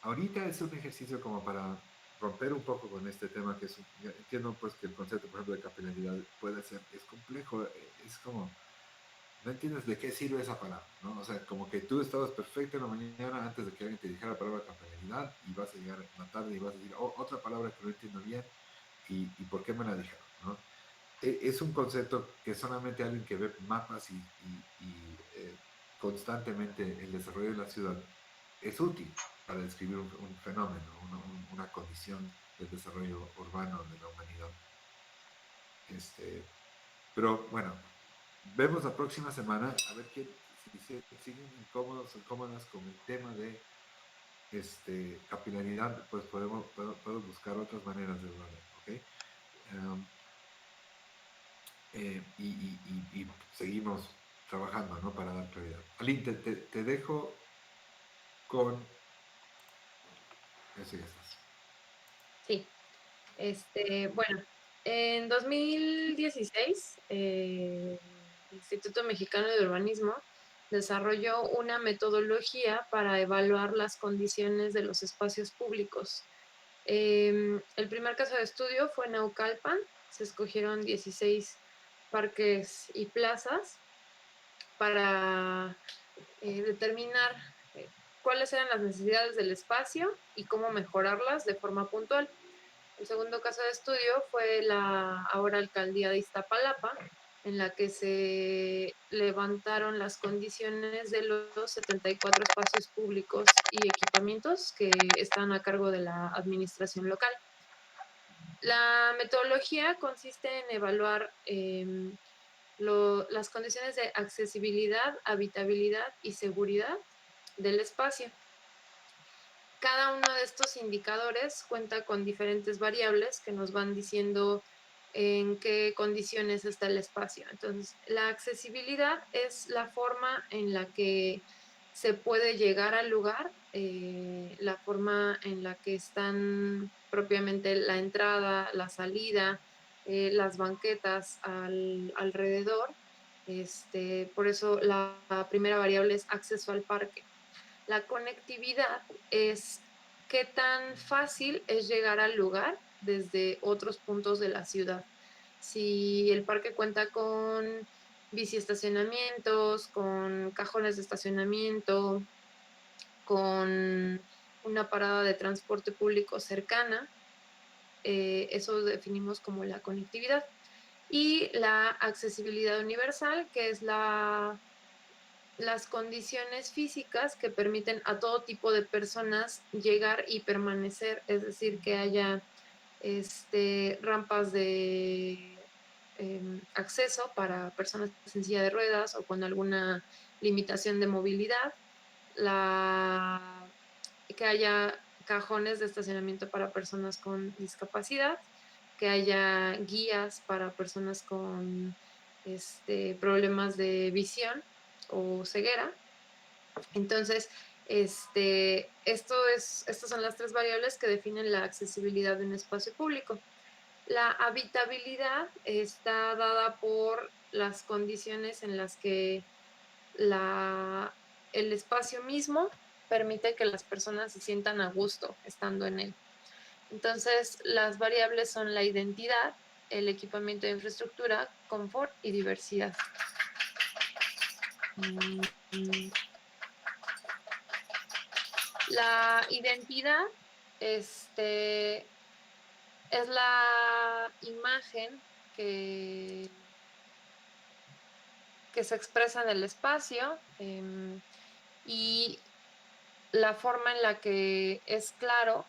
ahorita es un ejercicio como para romper un poco con este tema que entiendo pues que el concepto, por ejemplo, de capilaridad puede ser, es complejo, es como, no entiendes de qué sirve esa palabra, ¿no? O sea, como que tú estabas perfecto en la mañana antes de que alguien te dijera la palabra capilaridad y vas a llegar en la tarde y vas a decir, oh, otra palabra que no entiendo bien y por qué me la dijeron, ¿no? Es un concepto que solamente alguien que ve mapas y constantemente el desarrollo de la ciudad es útil para describir un fenómeno, una condición del desarrollo urbano de la humanidad. Pero bueno, vemos la próxima semana a ver si siguen incómodos o incómodas con el tema de capilaridad, pues puedo buscar otras maneras de hablar, ¿ok? Um, y seguimos trabajando, ¿no? Para dar prioridad. Aline, te dejo con eso, ya estás. Sí. Bueno, en 2016, el Instituto Mexicano de Urbanismo desarrolló una metodología para evaluar las condiciones de los espacios públicos. El primer caso de estudio fue en Naucalpan, se escogieron 16 parques y plazas para determinar cuáles eran las necesidades del espacio y cómo mejorarlas de forma puntual. El segundo caso de estudio fue la ahora alcaldía de Iztapalapa, en la que se levantaron las condiciones de los 74 espacios públicos y equipamientos que están a cargo de la administración local. La metodología consiste en evaluar las condiciones de accesibilidad, habitabilidad y seguridad del espacio. Cada uno de estos indicadores cuenta con diferentes variables que nos van diciendo en qué condiciones está el espacio. Entonces, la accesibilidad es la forma en la que se puede llegar al lugar, la forma en la que están propiamente la entrada, la salida, las banquetas alrededor. Por eso la primera variable es acceso al parque. La conectividad es qué tan fácil es llegar al lugar desde otros puntos de la ciudad. Si el parque cuenta con biciestacionamientos, con cajones de estacionamiento, con una parada de transporte público cercana, eso definimos como la conectividad. Y la accesibilidad universal, que es las condiciones físicas que permiten a todo tipo de personas llegar y permanecer, es decir, que haya rampas de acceso para personas en silla de ruedas o con alguna limitación de movilidad, la que haya cajones de estacionamiento para personas con discapacidad, que haya guías para personas con problemas de visión o ceguera. Entonces, estas son las 3 variables que definen la accesibilidad de un espacio público. La habitabilidad está dada por las condiciones en las que el espacio mismo permite que las personas se sientan a gusto estando en él. Entonces, las variables son la identidad, el equipamiento de infraestructura, confort y diversidad. La identidad es la imagen que se expresa en el espacio y la forma en la que es claro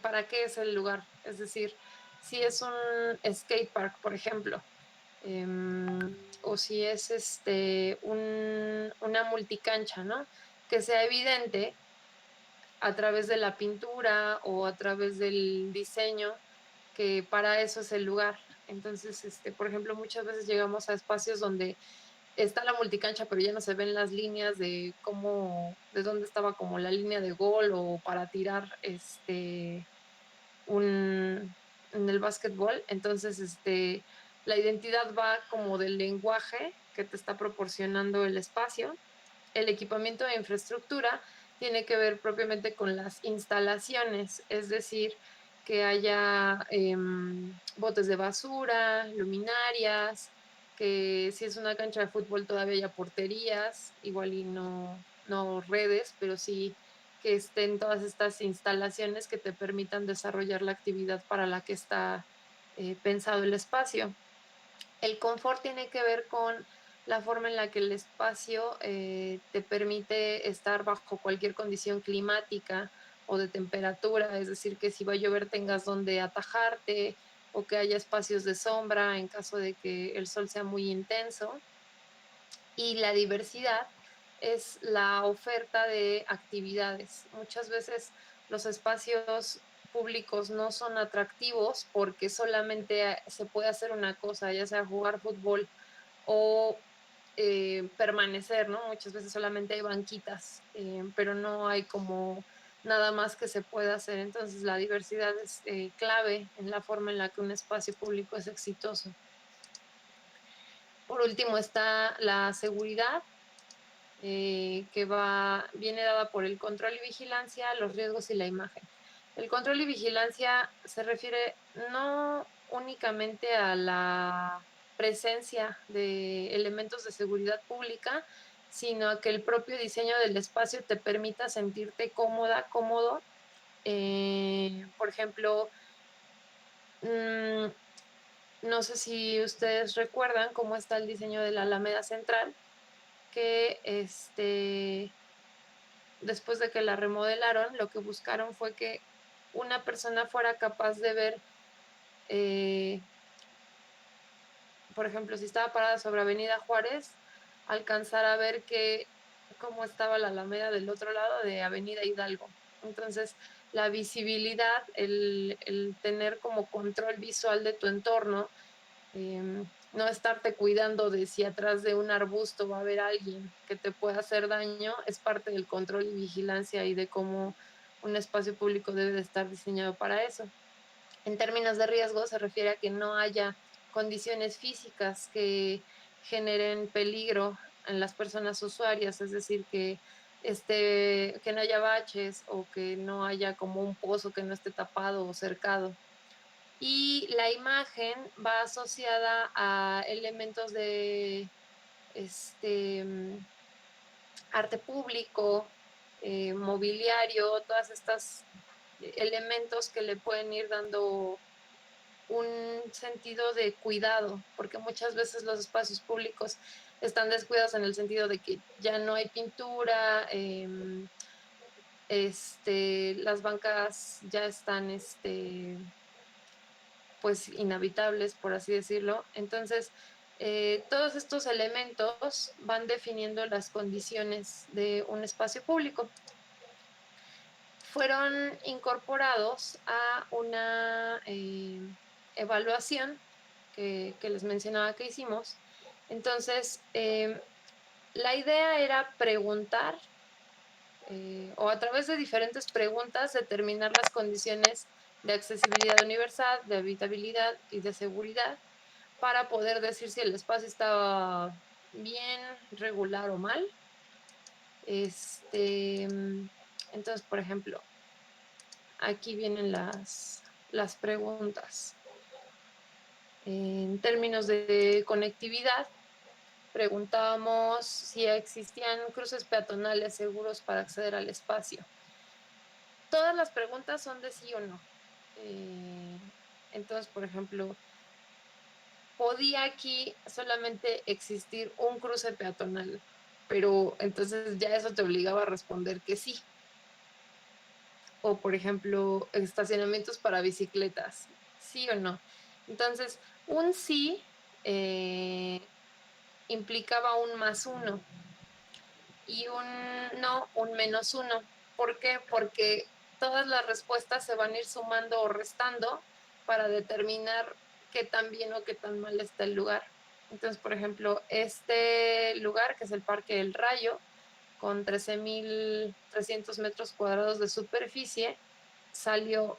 para qué es el lugar. Es decir, si es un skate park, por ejemplo, o si es una multicancha, ¿no? Que sea evidente a través de la pintura o a través del diseño que para eso es el lugar. Entonces, por ejemplo, muchas veces llegamos a espacios donde está la multicancha, pero ya no se ven las líneas de de dónde estaba como la línea de gol o para tirar en el básquetbol. Entonces, la identidad va como del lenguaje que te está proporcionando el espacio. El equipamiento de infraestructura tiene que ver propiamente con las instalaciones, es decir, que haya botes de basura, luminarias, que si es una cancha de fútbol todavía haya porterías, igual y no redes, pero sí que estén todas estas instalaciones que te permitan desarrollar la actividad para la que está pensado el espacio. El confort tiene que ver con la forma en la que el espacio te permite estar bajo cualquier condición climática o de temperatura, es decir, que si va a llover tengas donde atajarte o que haya espacios de sombra en caso de que el sol sea muy intenso. Y la diversidad es la oferta de actividades. Muchas veces los espacios públicos no son atractivos porque solamente se puede hacer una cosa, ya sea jugar fútbol o permanecer, ¿no? Muchas veces solamente hay banquitas, pero no hay como nada más que se pueda hacer. Entonces la diversidad es clave en la forma en la que un espacio público es exitoso. Por último está la seguridad, que viene dada por el control y vigilancia, los riesgos y la imagen. El control y vigilancia se refiere no únicamente a la presencia de elementos de seguridad pública, sino a que el propio diseño del espacio te permita sentirte cómodo. Por ejemplo, no sé si ustedes recuerdan cómo está el diseño de la Alameda Central, que después de que la remodelaron, lo que buscaron fue que una persona fuera capaz de ver, por ejemplo, si estaba parada sobre Avenida Juárez, alcanzar a ver cómo estaba la Alameda del otro lado de Avenida Hidalgo. Entonces, la visibilidad, el tener como control visual de tu entorno, no estarte cuidando de si atrás de un arbusto va a haber alguien que te pueda hacer daño, es parte del control y vigilancia y de cómo un espacio público debe de estar diseñado para eso. En términos de riesgo se refiere a que no haya condiciones físicas que generen peligro en las personas usuarias, es decir, que no haya baches o que no haya como un pozo que no esté tapado o cercado. Y la imagen va asociada a elementos de arte público, mobiliario, todas estas elementos que le pueden ir dando un sentido de cuidado, porque muchas veces los espacios públicos están descuidados en el sentido de que ya no hay pintura, las bancas ya están pues inhabitables, por así decirlo. Entonces, todos estos elementos van definiendo las condiciones de un espacio público. fueron incorporados a una evaluación que les mencionaba que hicimos. Entonces, la idea era preguntar o a través de diferentes preguntas determinar las condiciones de accesibilidad universal, de habitabilidad y de seguridad para poder decir si el espacio estaba bien, regular o mal. Entonces, por ejemplo, aquí vienen las preguntas. En términos de conectividad, preguntábamos si existían cruces peatonales seguros para acceder al espacio. Todas las preguntas son de sí o no. Entonces, por ejemplo, podía aquí solamente existir un cruce peatonal, pero entonces ya eso te obligaba a responder que sí. O, por ejemplo, estacionamientos para bicicletas, sí o no. Entonces, un sí implicaba un +1 y un no, un -1. ¿Por qué? Porque todas las respuestas se van a ir sumando o restando para determinar qué tan bien o qué tan mal está el lugar. Entonces, por ejemplo, este lugar, que es el Parque del Rayo, con 13.300 metros cuadrados de superficie, salió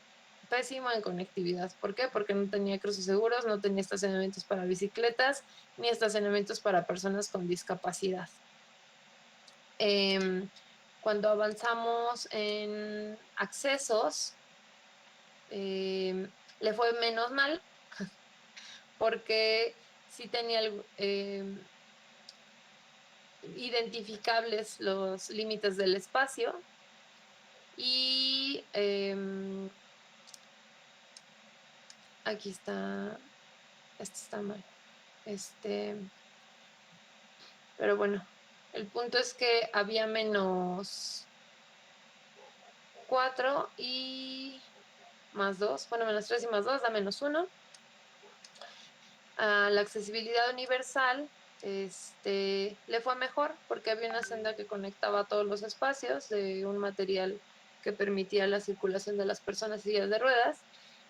pésimo en conectividad. ¿Por qué? Porque no tenía cruces seguros, no tenía estacionamientos para bicicletas, ni estacionamientos para personas con discapacidad. Cuando avanzamos en accesos, le fue menos mal porque sí tenía identificables los límites del espacio y aquí está, este está mal, pero bueno, el punto es que había -4 y +2, bueno, -3 y +2 da -1. A la accesibilidad universal le fue mejor porque había una senda que conectaba todos los espacios de un material que permitía la circulación de las personas y sillas de ruedas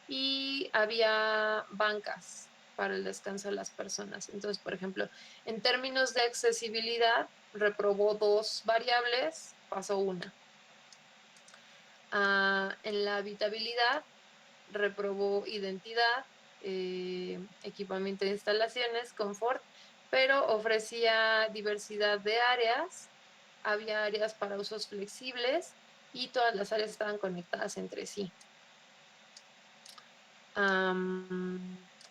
y había bancas para el descanso de las personas. Entonces, por ejemplo, en términos de accesibilidad, reprobó 2 variables, pasó una. En la habitabilidad, reprobó identidad, equipamiento de instalaciones, confort, pero ofrecía diversidad de áreas, había áreas para usos flexibles y todas las áreas estaban conectadas entre sí.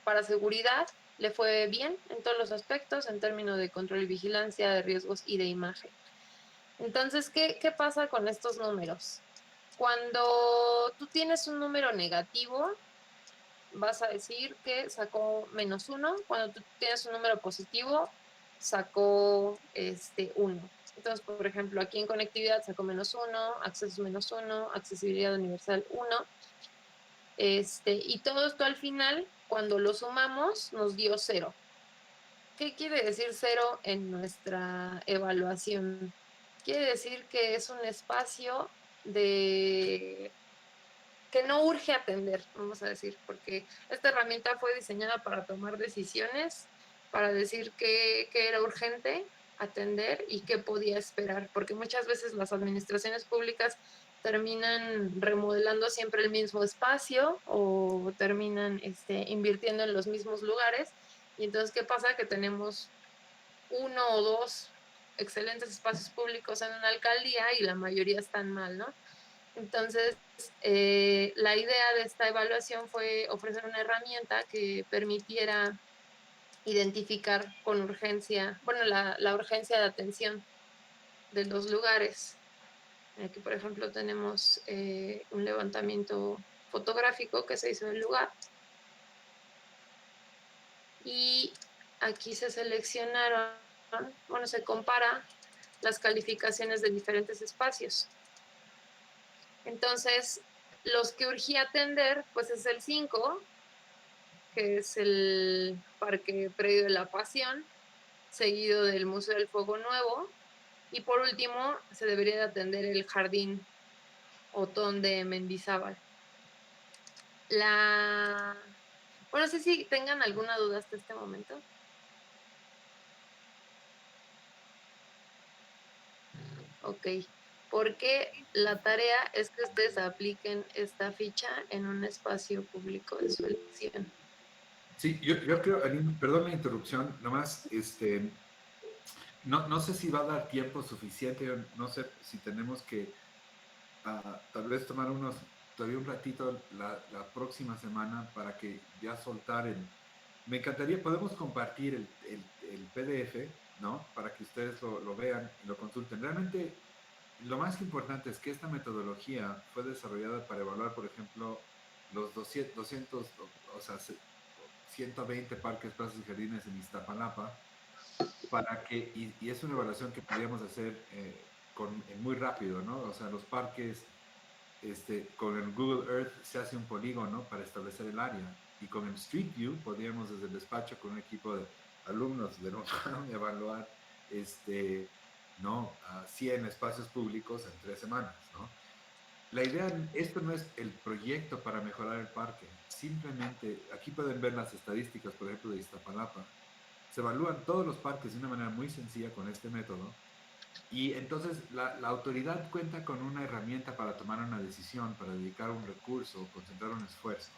Para seguridad le fue bien en todos los aspectos en términos de control y vigilancia, de riesgos y de imagen. Entonces, ¿qué pasa con estos números? Cuando tú tienes un número negativo, vas a decir que sacó -1. Cuando tú tienes un número positivo, sacó 1. Entonces, por ejemplo, aquí en conectividad sacó -1, accesos -1, accesibilidad universal 1. Y todo esto al final, cuando lo sumamos, nos dio 0. ¿Qué quiere decir 0 en nuestra evaluación? Quiere decir que es un espacio que no urge atender, vamos a decir, porque esta herramienta fue diseñada para tomar decisiones, para decir qué era urgente atender y qué podía esperar, porque muchas veces las administraciones públicas terminan remodelando siempre el mismo espacio o terminan invirtiendo en los mismos lugares. Y entonces, ¿qué pasa? Que tenemos 1 o 2 excelentes espacios públicos en una alcaldía y la mayoría están mal, ¿no? Entonces, la idea de esta evaluación fue ofrecer una herramienta que permitiera identificar con urgencia, bueno, la urgencia de atención de los lugares. Aquí, por ejemplo, tenemos un levantamiento fotográfico que se hizo del lugar. Y aquí se seleccionaron, bueno, se compara las calificaciones de diferentes espacios. Entonces, los que urgía atender, pues es el 5, que es el Parque Predio de la Pasión, seguido del Museo del Fuego Nuevo, y por último se debería de atender el Jardín Otón de Mendizábal. Bueno, no sé si tengan alguna duda hasta este momento. Ok, porque la tarea es que ustedes apliquen esta ficha en un espacio público de su elección. Sí, yo creo, Aline, perdón la interrupción, nomás, no sé si va a dar tiempo suficiente, yo no sé si tenemos que tal vez tomar todavía un ratito la próxima semana para que ya soltar me encantaría, podemos compartir el PDF, ¿no? Para que ustedes lo vean y lo consulten. Realmente, lo más importante es que esta metodología fue desarrollada para evaluar, por ejemplo, los 200 o sea, 120 parques, plazas y jardines en Iztapalapa, y es una evaluación que podíamos hacer muy rápido, ¿no? O sea, los parques, con el Google Earth se hace un polígono para establecer el área, y con el Street View podíamos desde el despacho con un equipo de alumnos de Notre evaluar, ¿no? A 100 espacios públicos en 3 semanas, ¿no? La idea, esto no es el proyecto para mejorar el parque, simplemente, aquí pueden ver las estadísticas, por ejemplo, de Iztapalapa. Se evalúan todos los parques de una manera muy sencilla con este método, y entonces la autoridad cuenta con una herramienta para tomar una decisión, para dedicar un recurso, concentrar un esfuerzo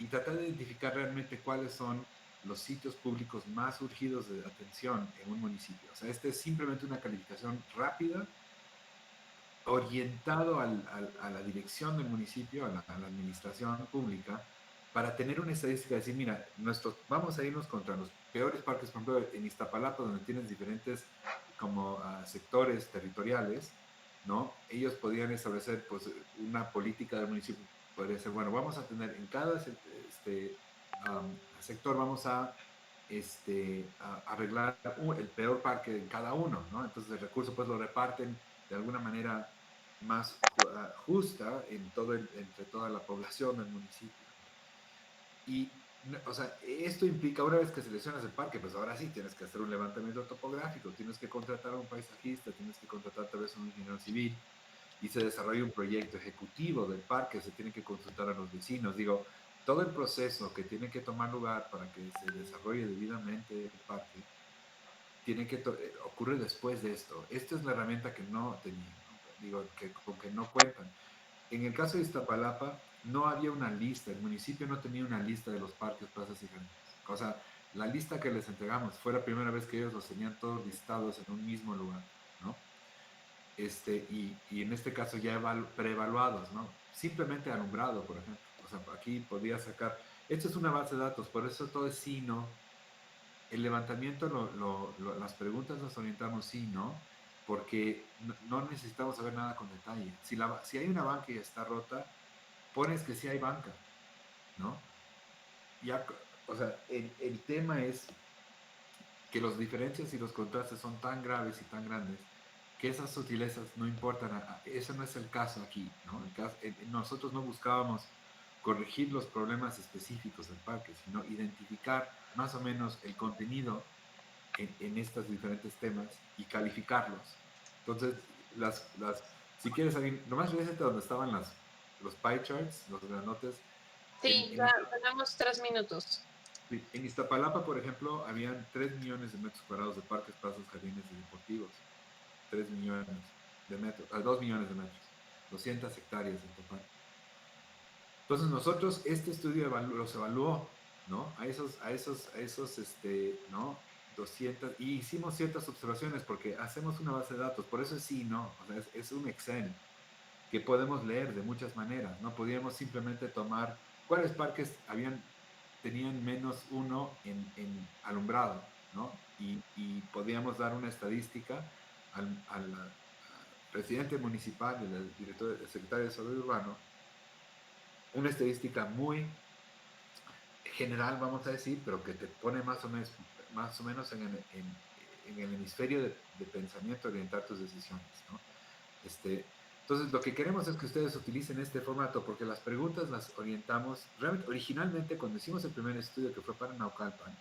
y tratar de identificar realmente cuáles son los sitios públicos más urgidos de atención en un municipio. O sea, este es simplemente una calificación rápida, orientado a la dirección del municipio, a la administración pública, para tener una estadística de decir, mira, vamos a irnos contra los peores parques, por ejemplo, en Iztapalapa, donde tienes diferentes como sectores territoriales, ¿no? Ellos podían establecer pues una política del municipio, podría ser, bueno, vamos a tener en cada sector, vamos a arreglar el peor parque en cada uno, ¿no? Entonces el recurso pues lo reparten de alguna manera más justa entre toda la población del municipio. Y, o sea, esto implica, una vez que seleccionas el parque, pues ahora sí tienes que hacer un levantamiento topográfico, tienes que contratar a un paisajista, tienes que contratar tal vez a un ingeniero civil, y se desarrolla un proyecto ejecutivo del parque, se tiene que consultar a los vecinos. Digo, todo el proceso que tiene que tomar lugar para que se desarrolle debidamente el parque ocurre después de esto. Esta es la herramienta que no tenían, ¿no? Digo, con que no cuentan. En el caso de Iztapalapa, no había una lista, el municipio no tenía una lista de los parques, plazas y jardines. O sea, la lista que les entregamos fue la primera vez que ellos los tenían todos listados en un mismo lugar, ¿no? Y en este caso ya preevaluados, ¿no? Simplemente alumbrado, por ejemplo. O sea, aquí podía sacar, esto es una base de datos, por eso todo es sí, no. El levantamiento, las preguntas las orientamos sí, no, porque no necesitamos saber nada con detalle. Si hay una banca y está rota, pones que sí hay banca, ¿no? Ya, o sea, el tema es que las diferencias y los contrastes son tan graves y tan grandes que esas sutilezas no importan. Ese no es el caso aquí, ¿no? Nosotros no buscábamos corregir los problemas específicos del parque, sino identificar más o menos el contenido en estos diferentes temas y calificarlos. Entonces, si quieres, nomás regresa donde estaban los pie charts, los granotes. Sí, ya tenemos 3 minutos. En Iztapalapa, por ejemplo, habían 3 millones de metros cuadrados de parques, plazas, jardines y deportivos. 3 millones de metros, 2 millones de metros, 200 hectáreas en total. Entonces nosotros este estudio los evaluó, ¿no? ¿No? 200, y hicimos ciertas observaciones porque hacemos una base de datos, por eso es sí, no, o sea, es un Excel que podemos leer de muchas maneras, ¿no? Podíamos simplemente tomar cuáles parques tenían -1 en alumbrado, ¿no? Y podíamos dar una estadística al presidente municipal, del director, del secretario de Desarrollo Urbano, una estadística muy general, vamos a decir, pero que te pone más o menos en el hemisferio de pensamiento, orientar tus decisiones, ¿no? Entonces, lo que queremos es que ustedes utilicen este formato porque las preguntas las orientamos, realmente, originalmente, cuando hicimos el primer estudio que fue para Naucalpan,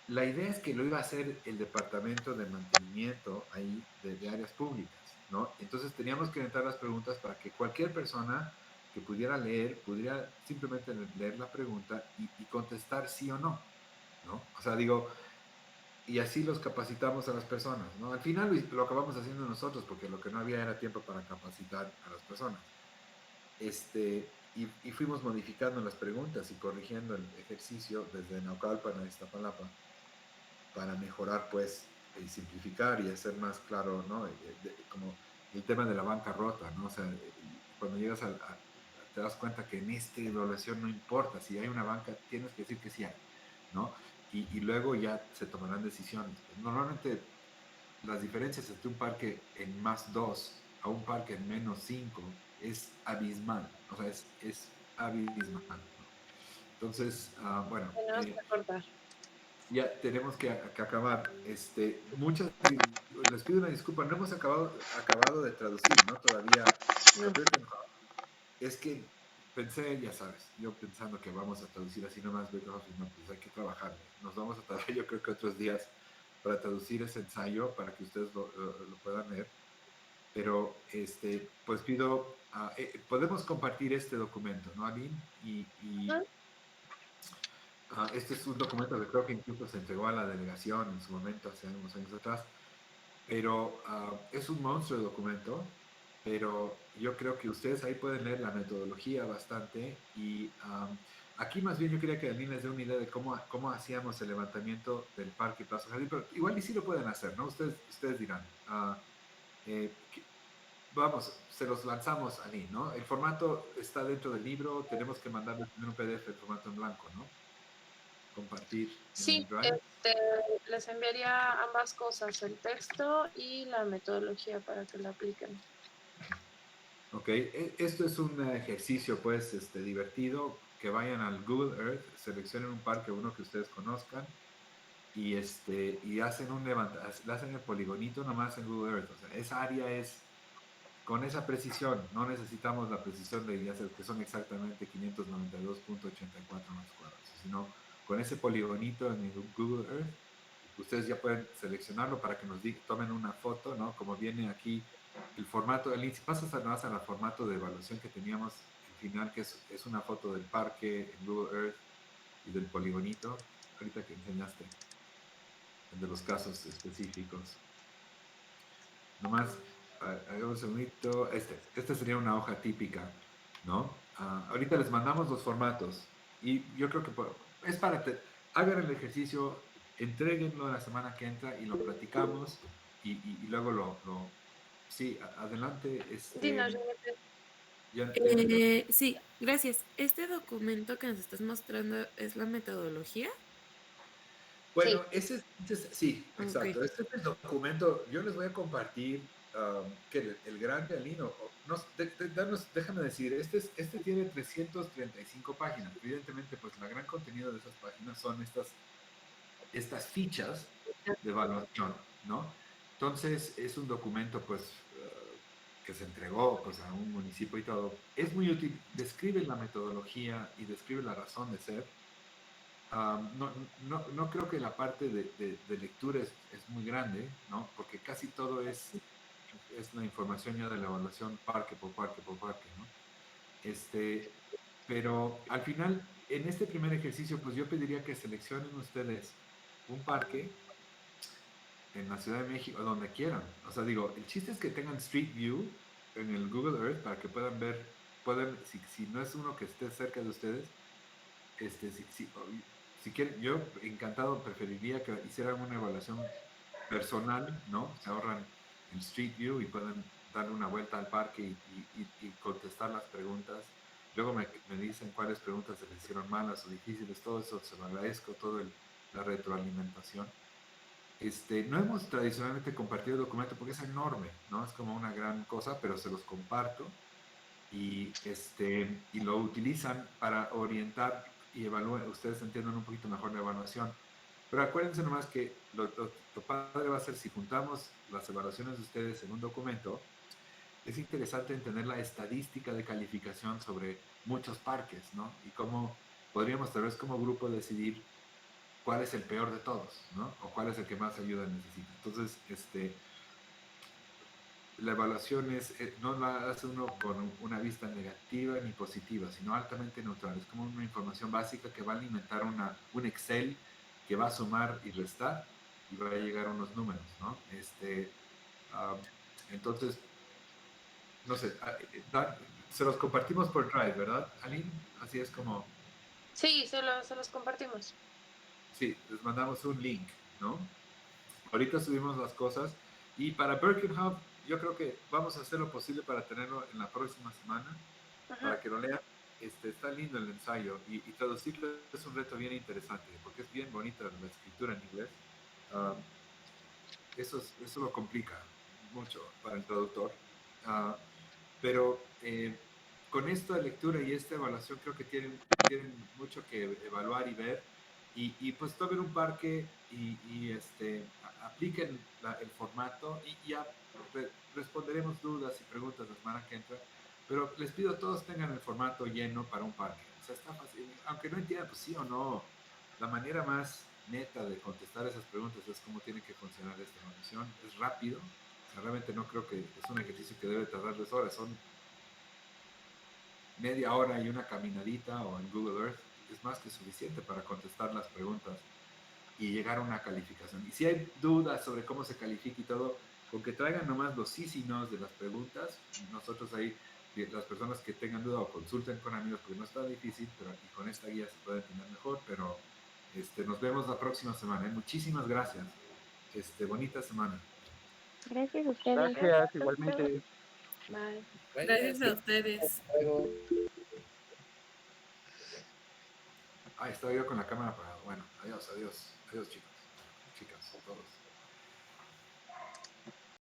la idea es que lo iba a hacer el departamento de mantenimiento ahí de áreas públicas. ¿no? Entonces teníamos que inventar las preguntas para que cualquier persona que pudiera leer, pudiera simplemente leer la pregunta y contestar sí o no, ¿no? O sea, digo, y así los capacitamos a las personas, ¿no? Al final lo acabamos haciendo nosotros porque lo que no había era tiempo para capacitar a las personas. Y fuimos modificando las preguntas y corrigiendo el ejercicio desde Naucalpan a Iztapalapa para mejorar, pues, y simplificar y hacer más claro, ¿no? Como el tema de la bancarrota, ¿no? O sea, cuando llegas te das cuenta que en esta evaluación no importa, si hay una banca, tienes que decir que sí hay, ¿no? Y luego ya se tomarán decisiones. Normalmente las diferencias entre un parque en +2 a un parque en -5 es abismal, o sea, es abismal, ¿no? Entonces, bueno, Tenemos que cortar. ya tenemos que acabar. Les pido una disculpa, no hemos acabado de traducir, ¿no? Todavía. No. Es que pensé, ya sabes, yo pensando que vamos a traducir así nomás, no, pues hay que trabajar. Nos vamos a tardar, yo creo que otros días para traducir ese ensayo para que ustedes lo puedan leer. Pero, pues pido, podemos compartir este documento, ¿no, Aline? Este es un documento que creo que incluso se entregó a la delegación en su momento, hace unos años atrás, pero es un monstruo de documento, pero yo creo que ustedes ahí pueden leer la metodología bastante y aquí más bien yo quería que Aline les dé una idea de cómo hacíamos el levantamiento del Parque Plaza Jardín, pero igual y sí lo pueden hacer, ¿no? Ustedes dirán. Vamos, se los lanzamos, Aline, ¿no? El formato está dentro del libro, tenemos que mandarles primero un PDF en formato en blanco, ¿no? Compartir en Sí, el Drive. les enviaría ambas cosas, el texto y la metodología para que la apliquen. Ok, esto es un ejercicio pues divertido, que vayan al Google Earth, seleccionen un parque, uno que ustedes conozcan, y hacen le hacen el poligonito nomás en Google Earth. O sea, esa área es con esa precisión, no necesitamos la precisión de ya sabes, que son exactamente 592.84 metros cuadrados, sino con ese poligonito en el Google Earth, ustedes ya pueden seleccionarlo para que tomen una foto, ¿no? Como viene aquí el formato del link. Si pasas además al formato de evaluación que teníamos, el final, que es una foto del parque en Google Earth y del poligonito, ahorita que enseñaste, el de los casos específicos. Nomás, un segundito. Esta sería una hoja típica, ¿no? Ahorita les mandamos los formatos y yo creo que es hagan el ejercicio, entréguenlo la semana que entra y lo platicamos y luego sí, adelante, Dinos, Jeanette. ya entendió. Sí, gracias. ¿Este documento que nos estás mostrando es la metodología? Sí, Bueno, sí, Ok. exacto. Este es el documento. Yo les voy a compartir que el gran Galino, déjame decir, este tiene 335 páginas. Evidentemente, pues la gran contenido de esas páginas son estas fichas de evaluación, ¿no? Entonces, es un documento, pues, que se entregó pues, a un municipio y todo. Es muy útil, describe la metodología y describe la razón de ser. No creo que la parte de lectura es muy grande, ¿no? Porque casi todo es la información ya de la evaluación parque por parque por parque, ¿no? Este, pero al final, en este primer ejercicio, pues yo pediría que seleccionen ustedes un parque en la Ciudad de México, donde quieran. O sea, digo, el chiste es que tengan Street View en el Google Earth para que puedan ver, si no es uno que esté cerca de ustedes, si quieren, yo encantado preferiría que hicieran una evaluación personal, ¿no? Se ahorran el Street View y pueden darle una vuelta al parque y contestar las preguntas. Luego me dicen cuáles preguntas se les hicieron malas o difíciles, todo eso se lo agradezco, la retroalimentación. No hemos tradicionalmente compartido el documento porque es enorme, ¿no? Es como una gran cosa, pero se los comparto y lo utilizan para orientar y evaluar, ustedes entiendan un poquito mejor la evaluación. Pero acuérdense nomás que lo padre va a ser si juntamos las evaluaciones de ustedes en un documento, es interesante entender la estadística de calificación sobre muchos parques, ¿no? Y cómo podríamos tal vez como grupo decidir cuál es el peor de todos, ¿no? O cuál es el que más ayuda necesita. Entonces, la evaluación no la hace uno con una vista negativa ni positiva, sino altamente neutral. Es como una información básica que va a alimentar un Excel que va a sumar y restar y va a llegar a unos números, ¿no? Ah, entonces, no sé, se los compartimos por Drive, ¿verdad, Aline? Así es como, Sí, se los compartimos. sí, les mandamos un link, ¿no? Ahorita subimos las cosas y para Birkenhub yo creo que vamos a hacer lo posible para tenerlo en la próxima semana, Ajá. para que lo lean. Está lindo el ensayo y traducirlo es un reto bien interesante porque es bien bonita la escritura en inglés. Ah, eso lo complica mucho para el traductor. Ah, pero con esta lectura y esta evaluación creo que tienen mucho que evaluar y ver. Pues tomen un parque apliquen el formato y ya responderemos dudas y preguntas la semana que entra. Pero les pido a todos tengan el formato lleno para un parque. O sea, está fácil. Aunque no entiendan, pues sí o no, la manera más neta de contestar esas preguntas es cómo tiene que funcionar esta evaluación. Es rápido. O sea, realmente no creo que es un ejercicio que debe tardarles horas. Son media hora y una caminadita o en Google Earth es más que suficiente para contestar las preguntas y llegar a una calificación. Y si hay dudas sobre cómo se califica y todo, con que traigan nomás los sí y no de las preguntas, nosotros ahí, las personas que tengan duda o consulten con amigos, porque no está difícil, pero aquí con esta guía se puede entender mejor, pero nos vemos la próxima semana. ¿Eh? Muchísimas gracias. Bonita semana. Gracias a ustedes. Gracias, igualmente. Bye. Gracias a ustedes. Luego. Estaba yo con la cámara apagada. Bueno, adiós, adiós. Adiós, chicos. Chicas, todos.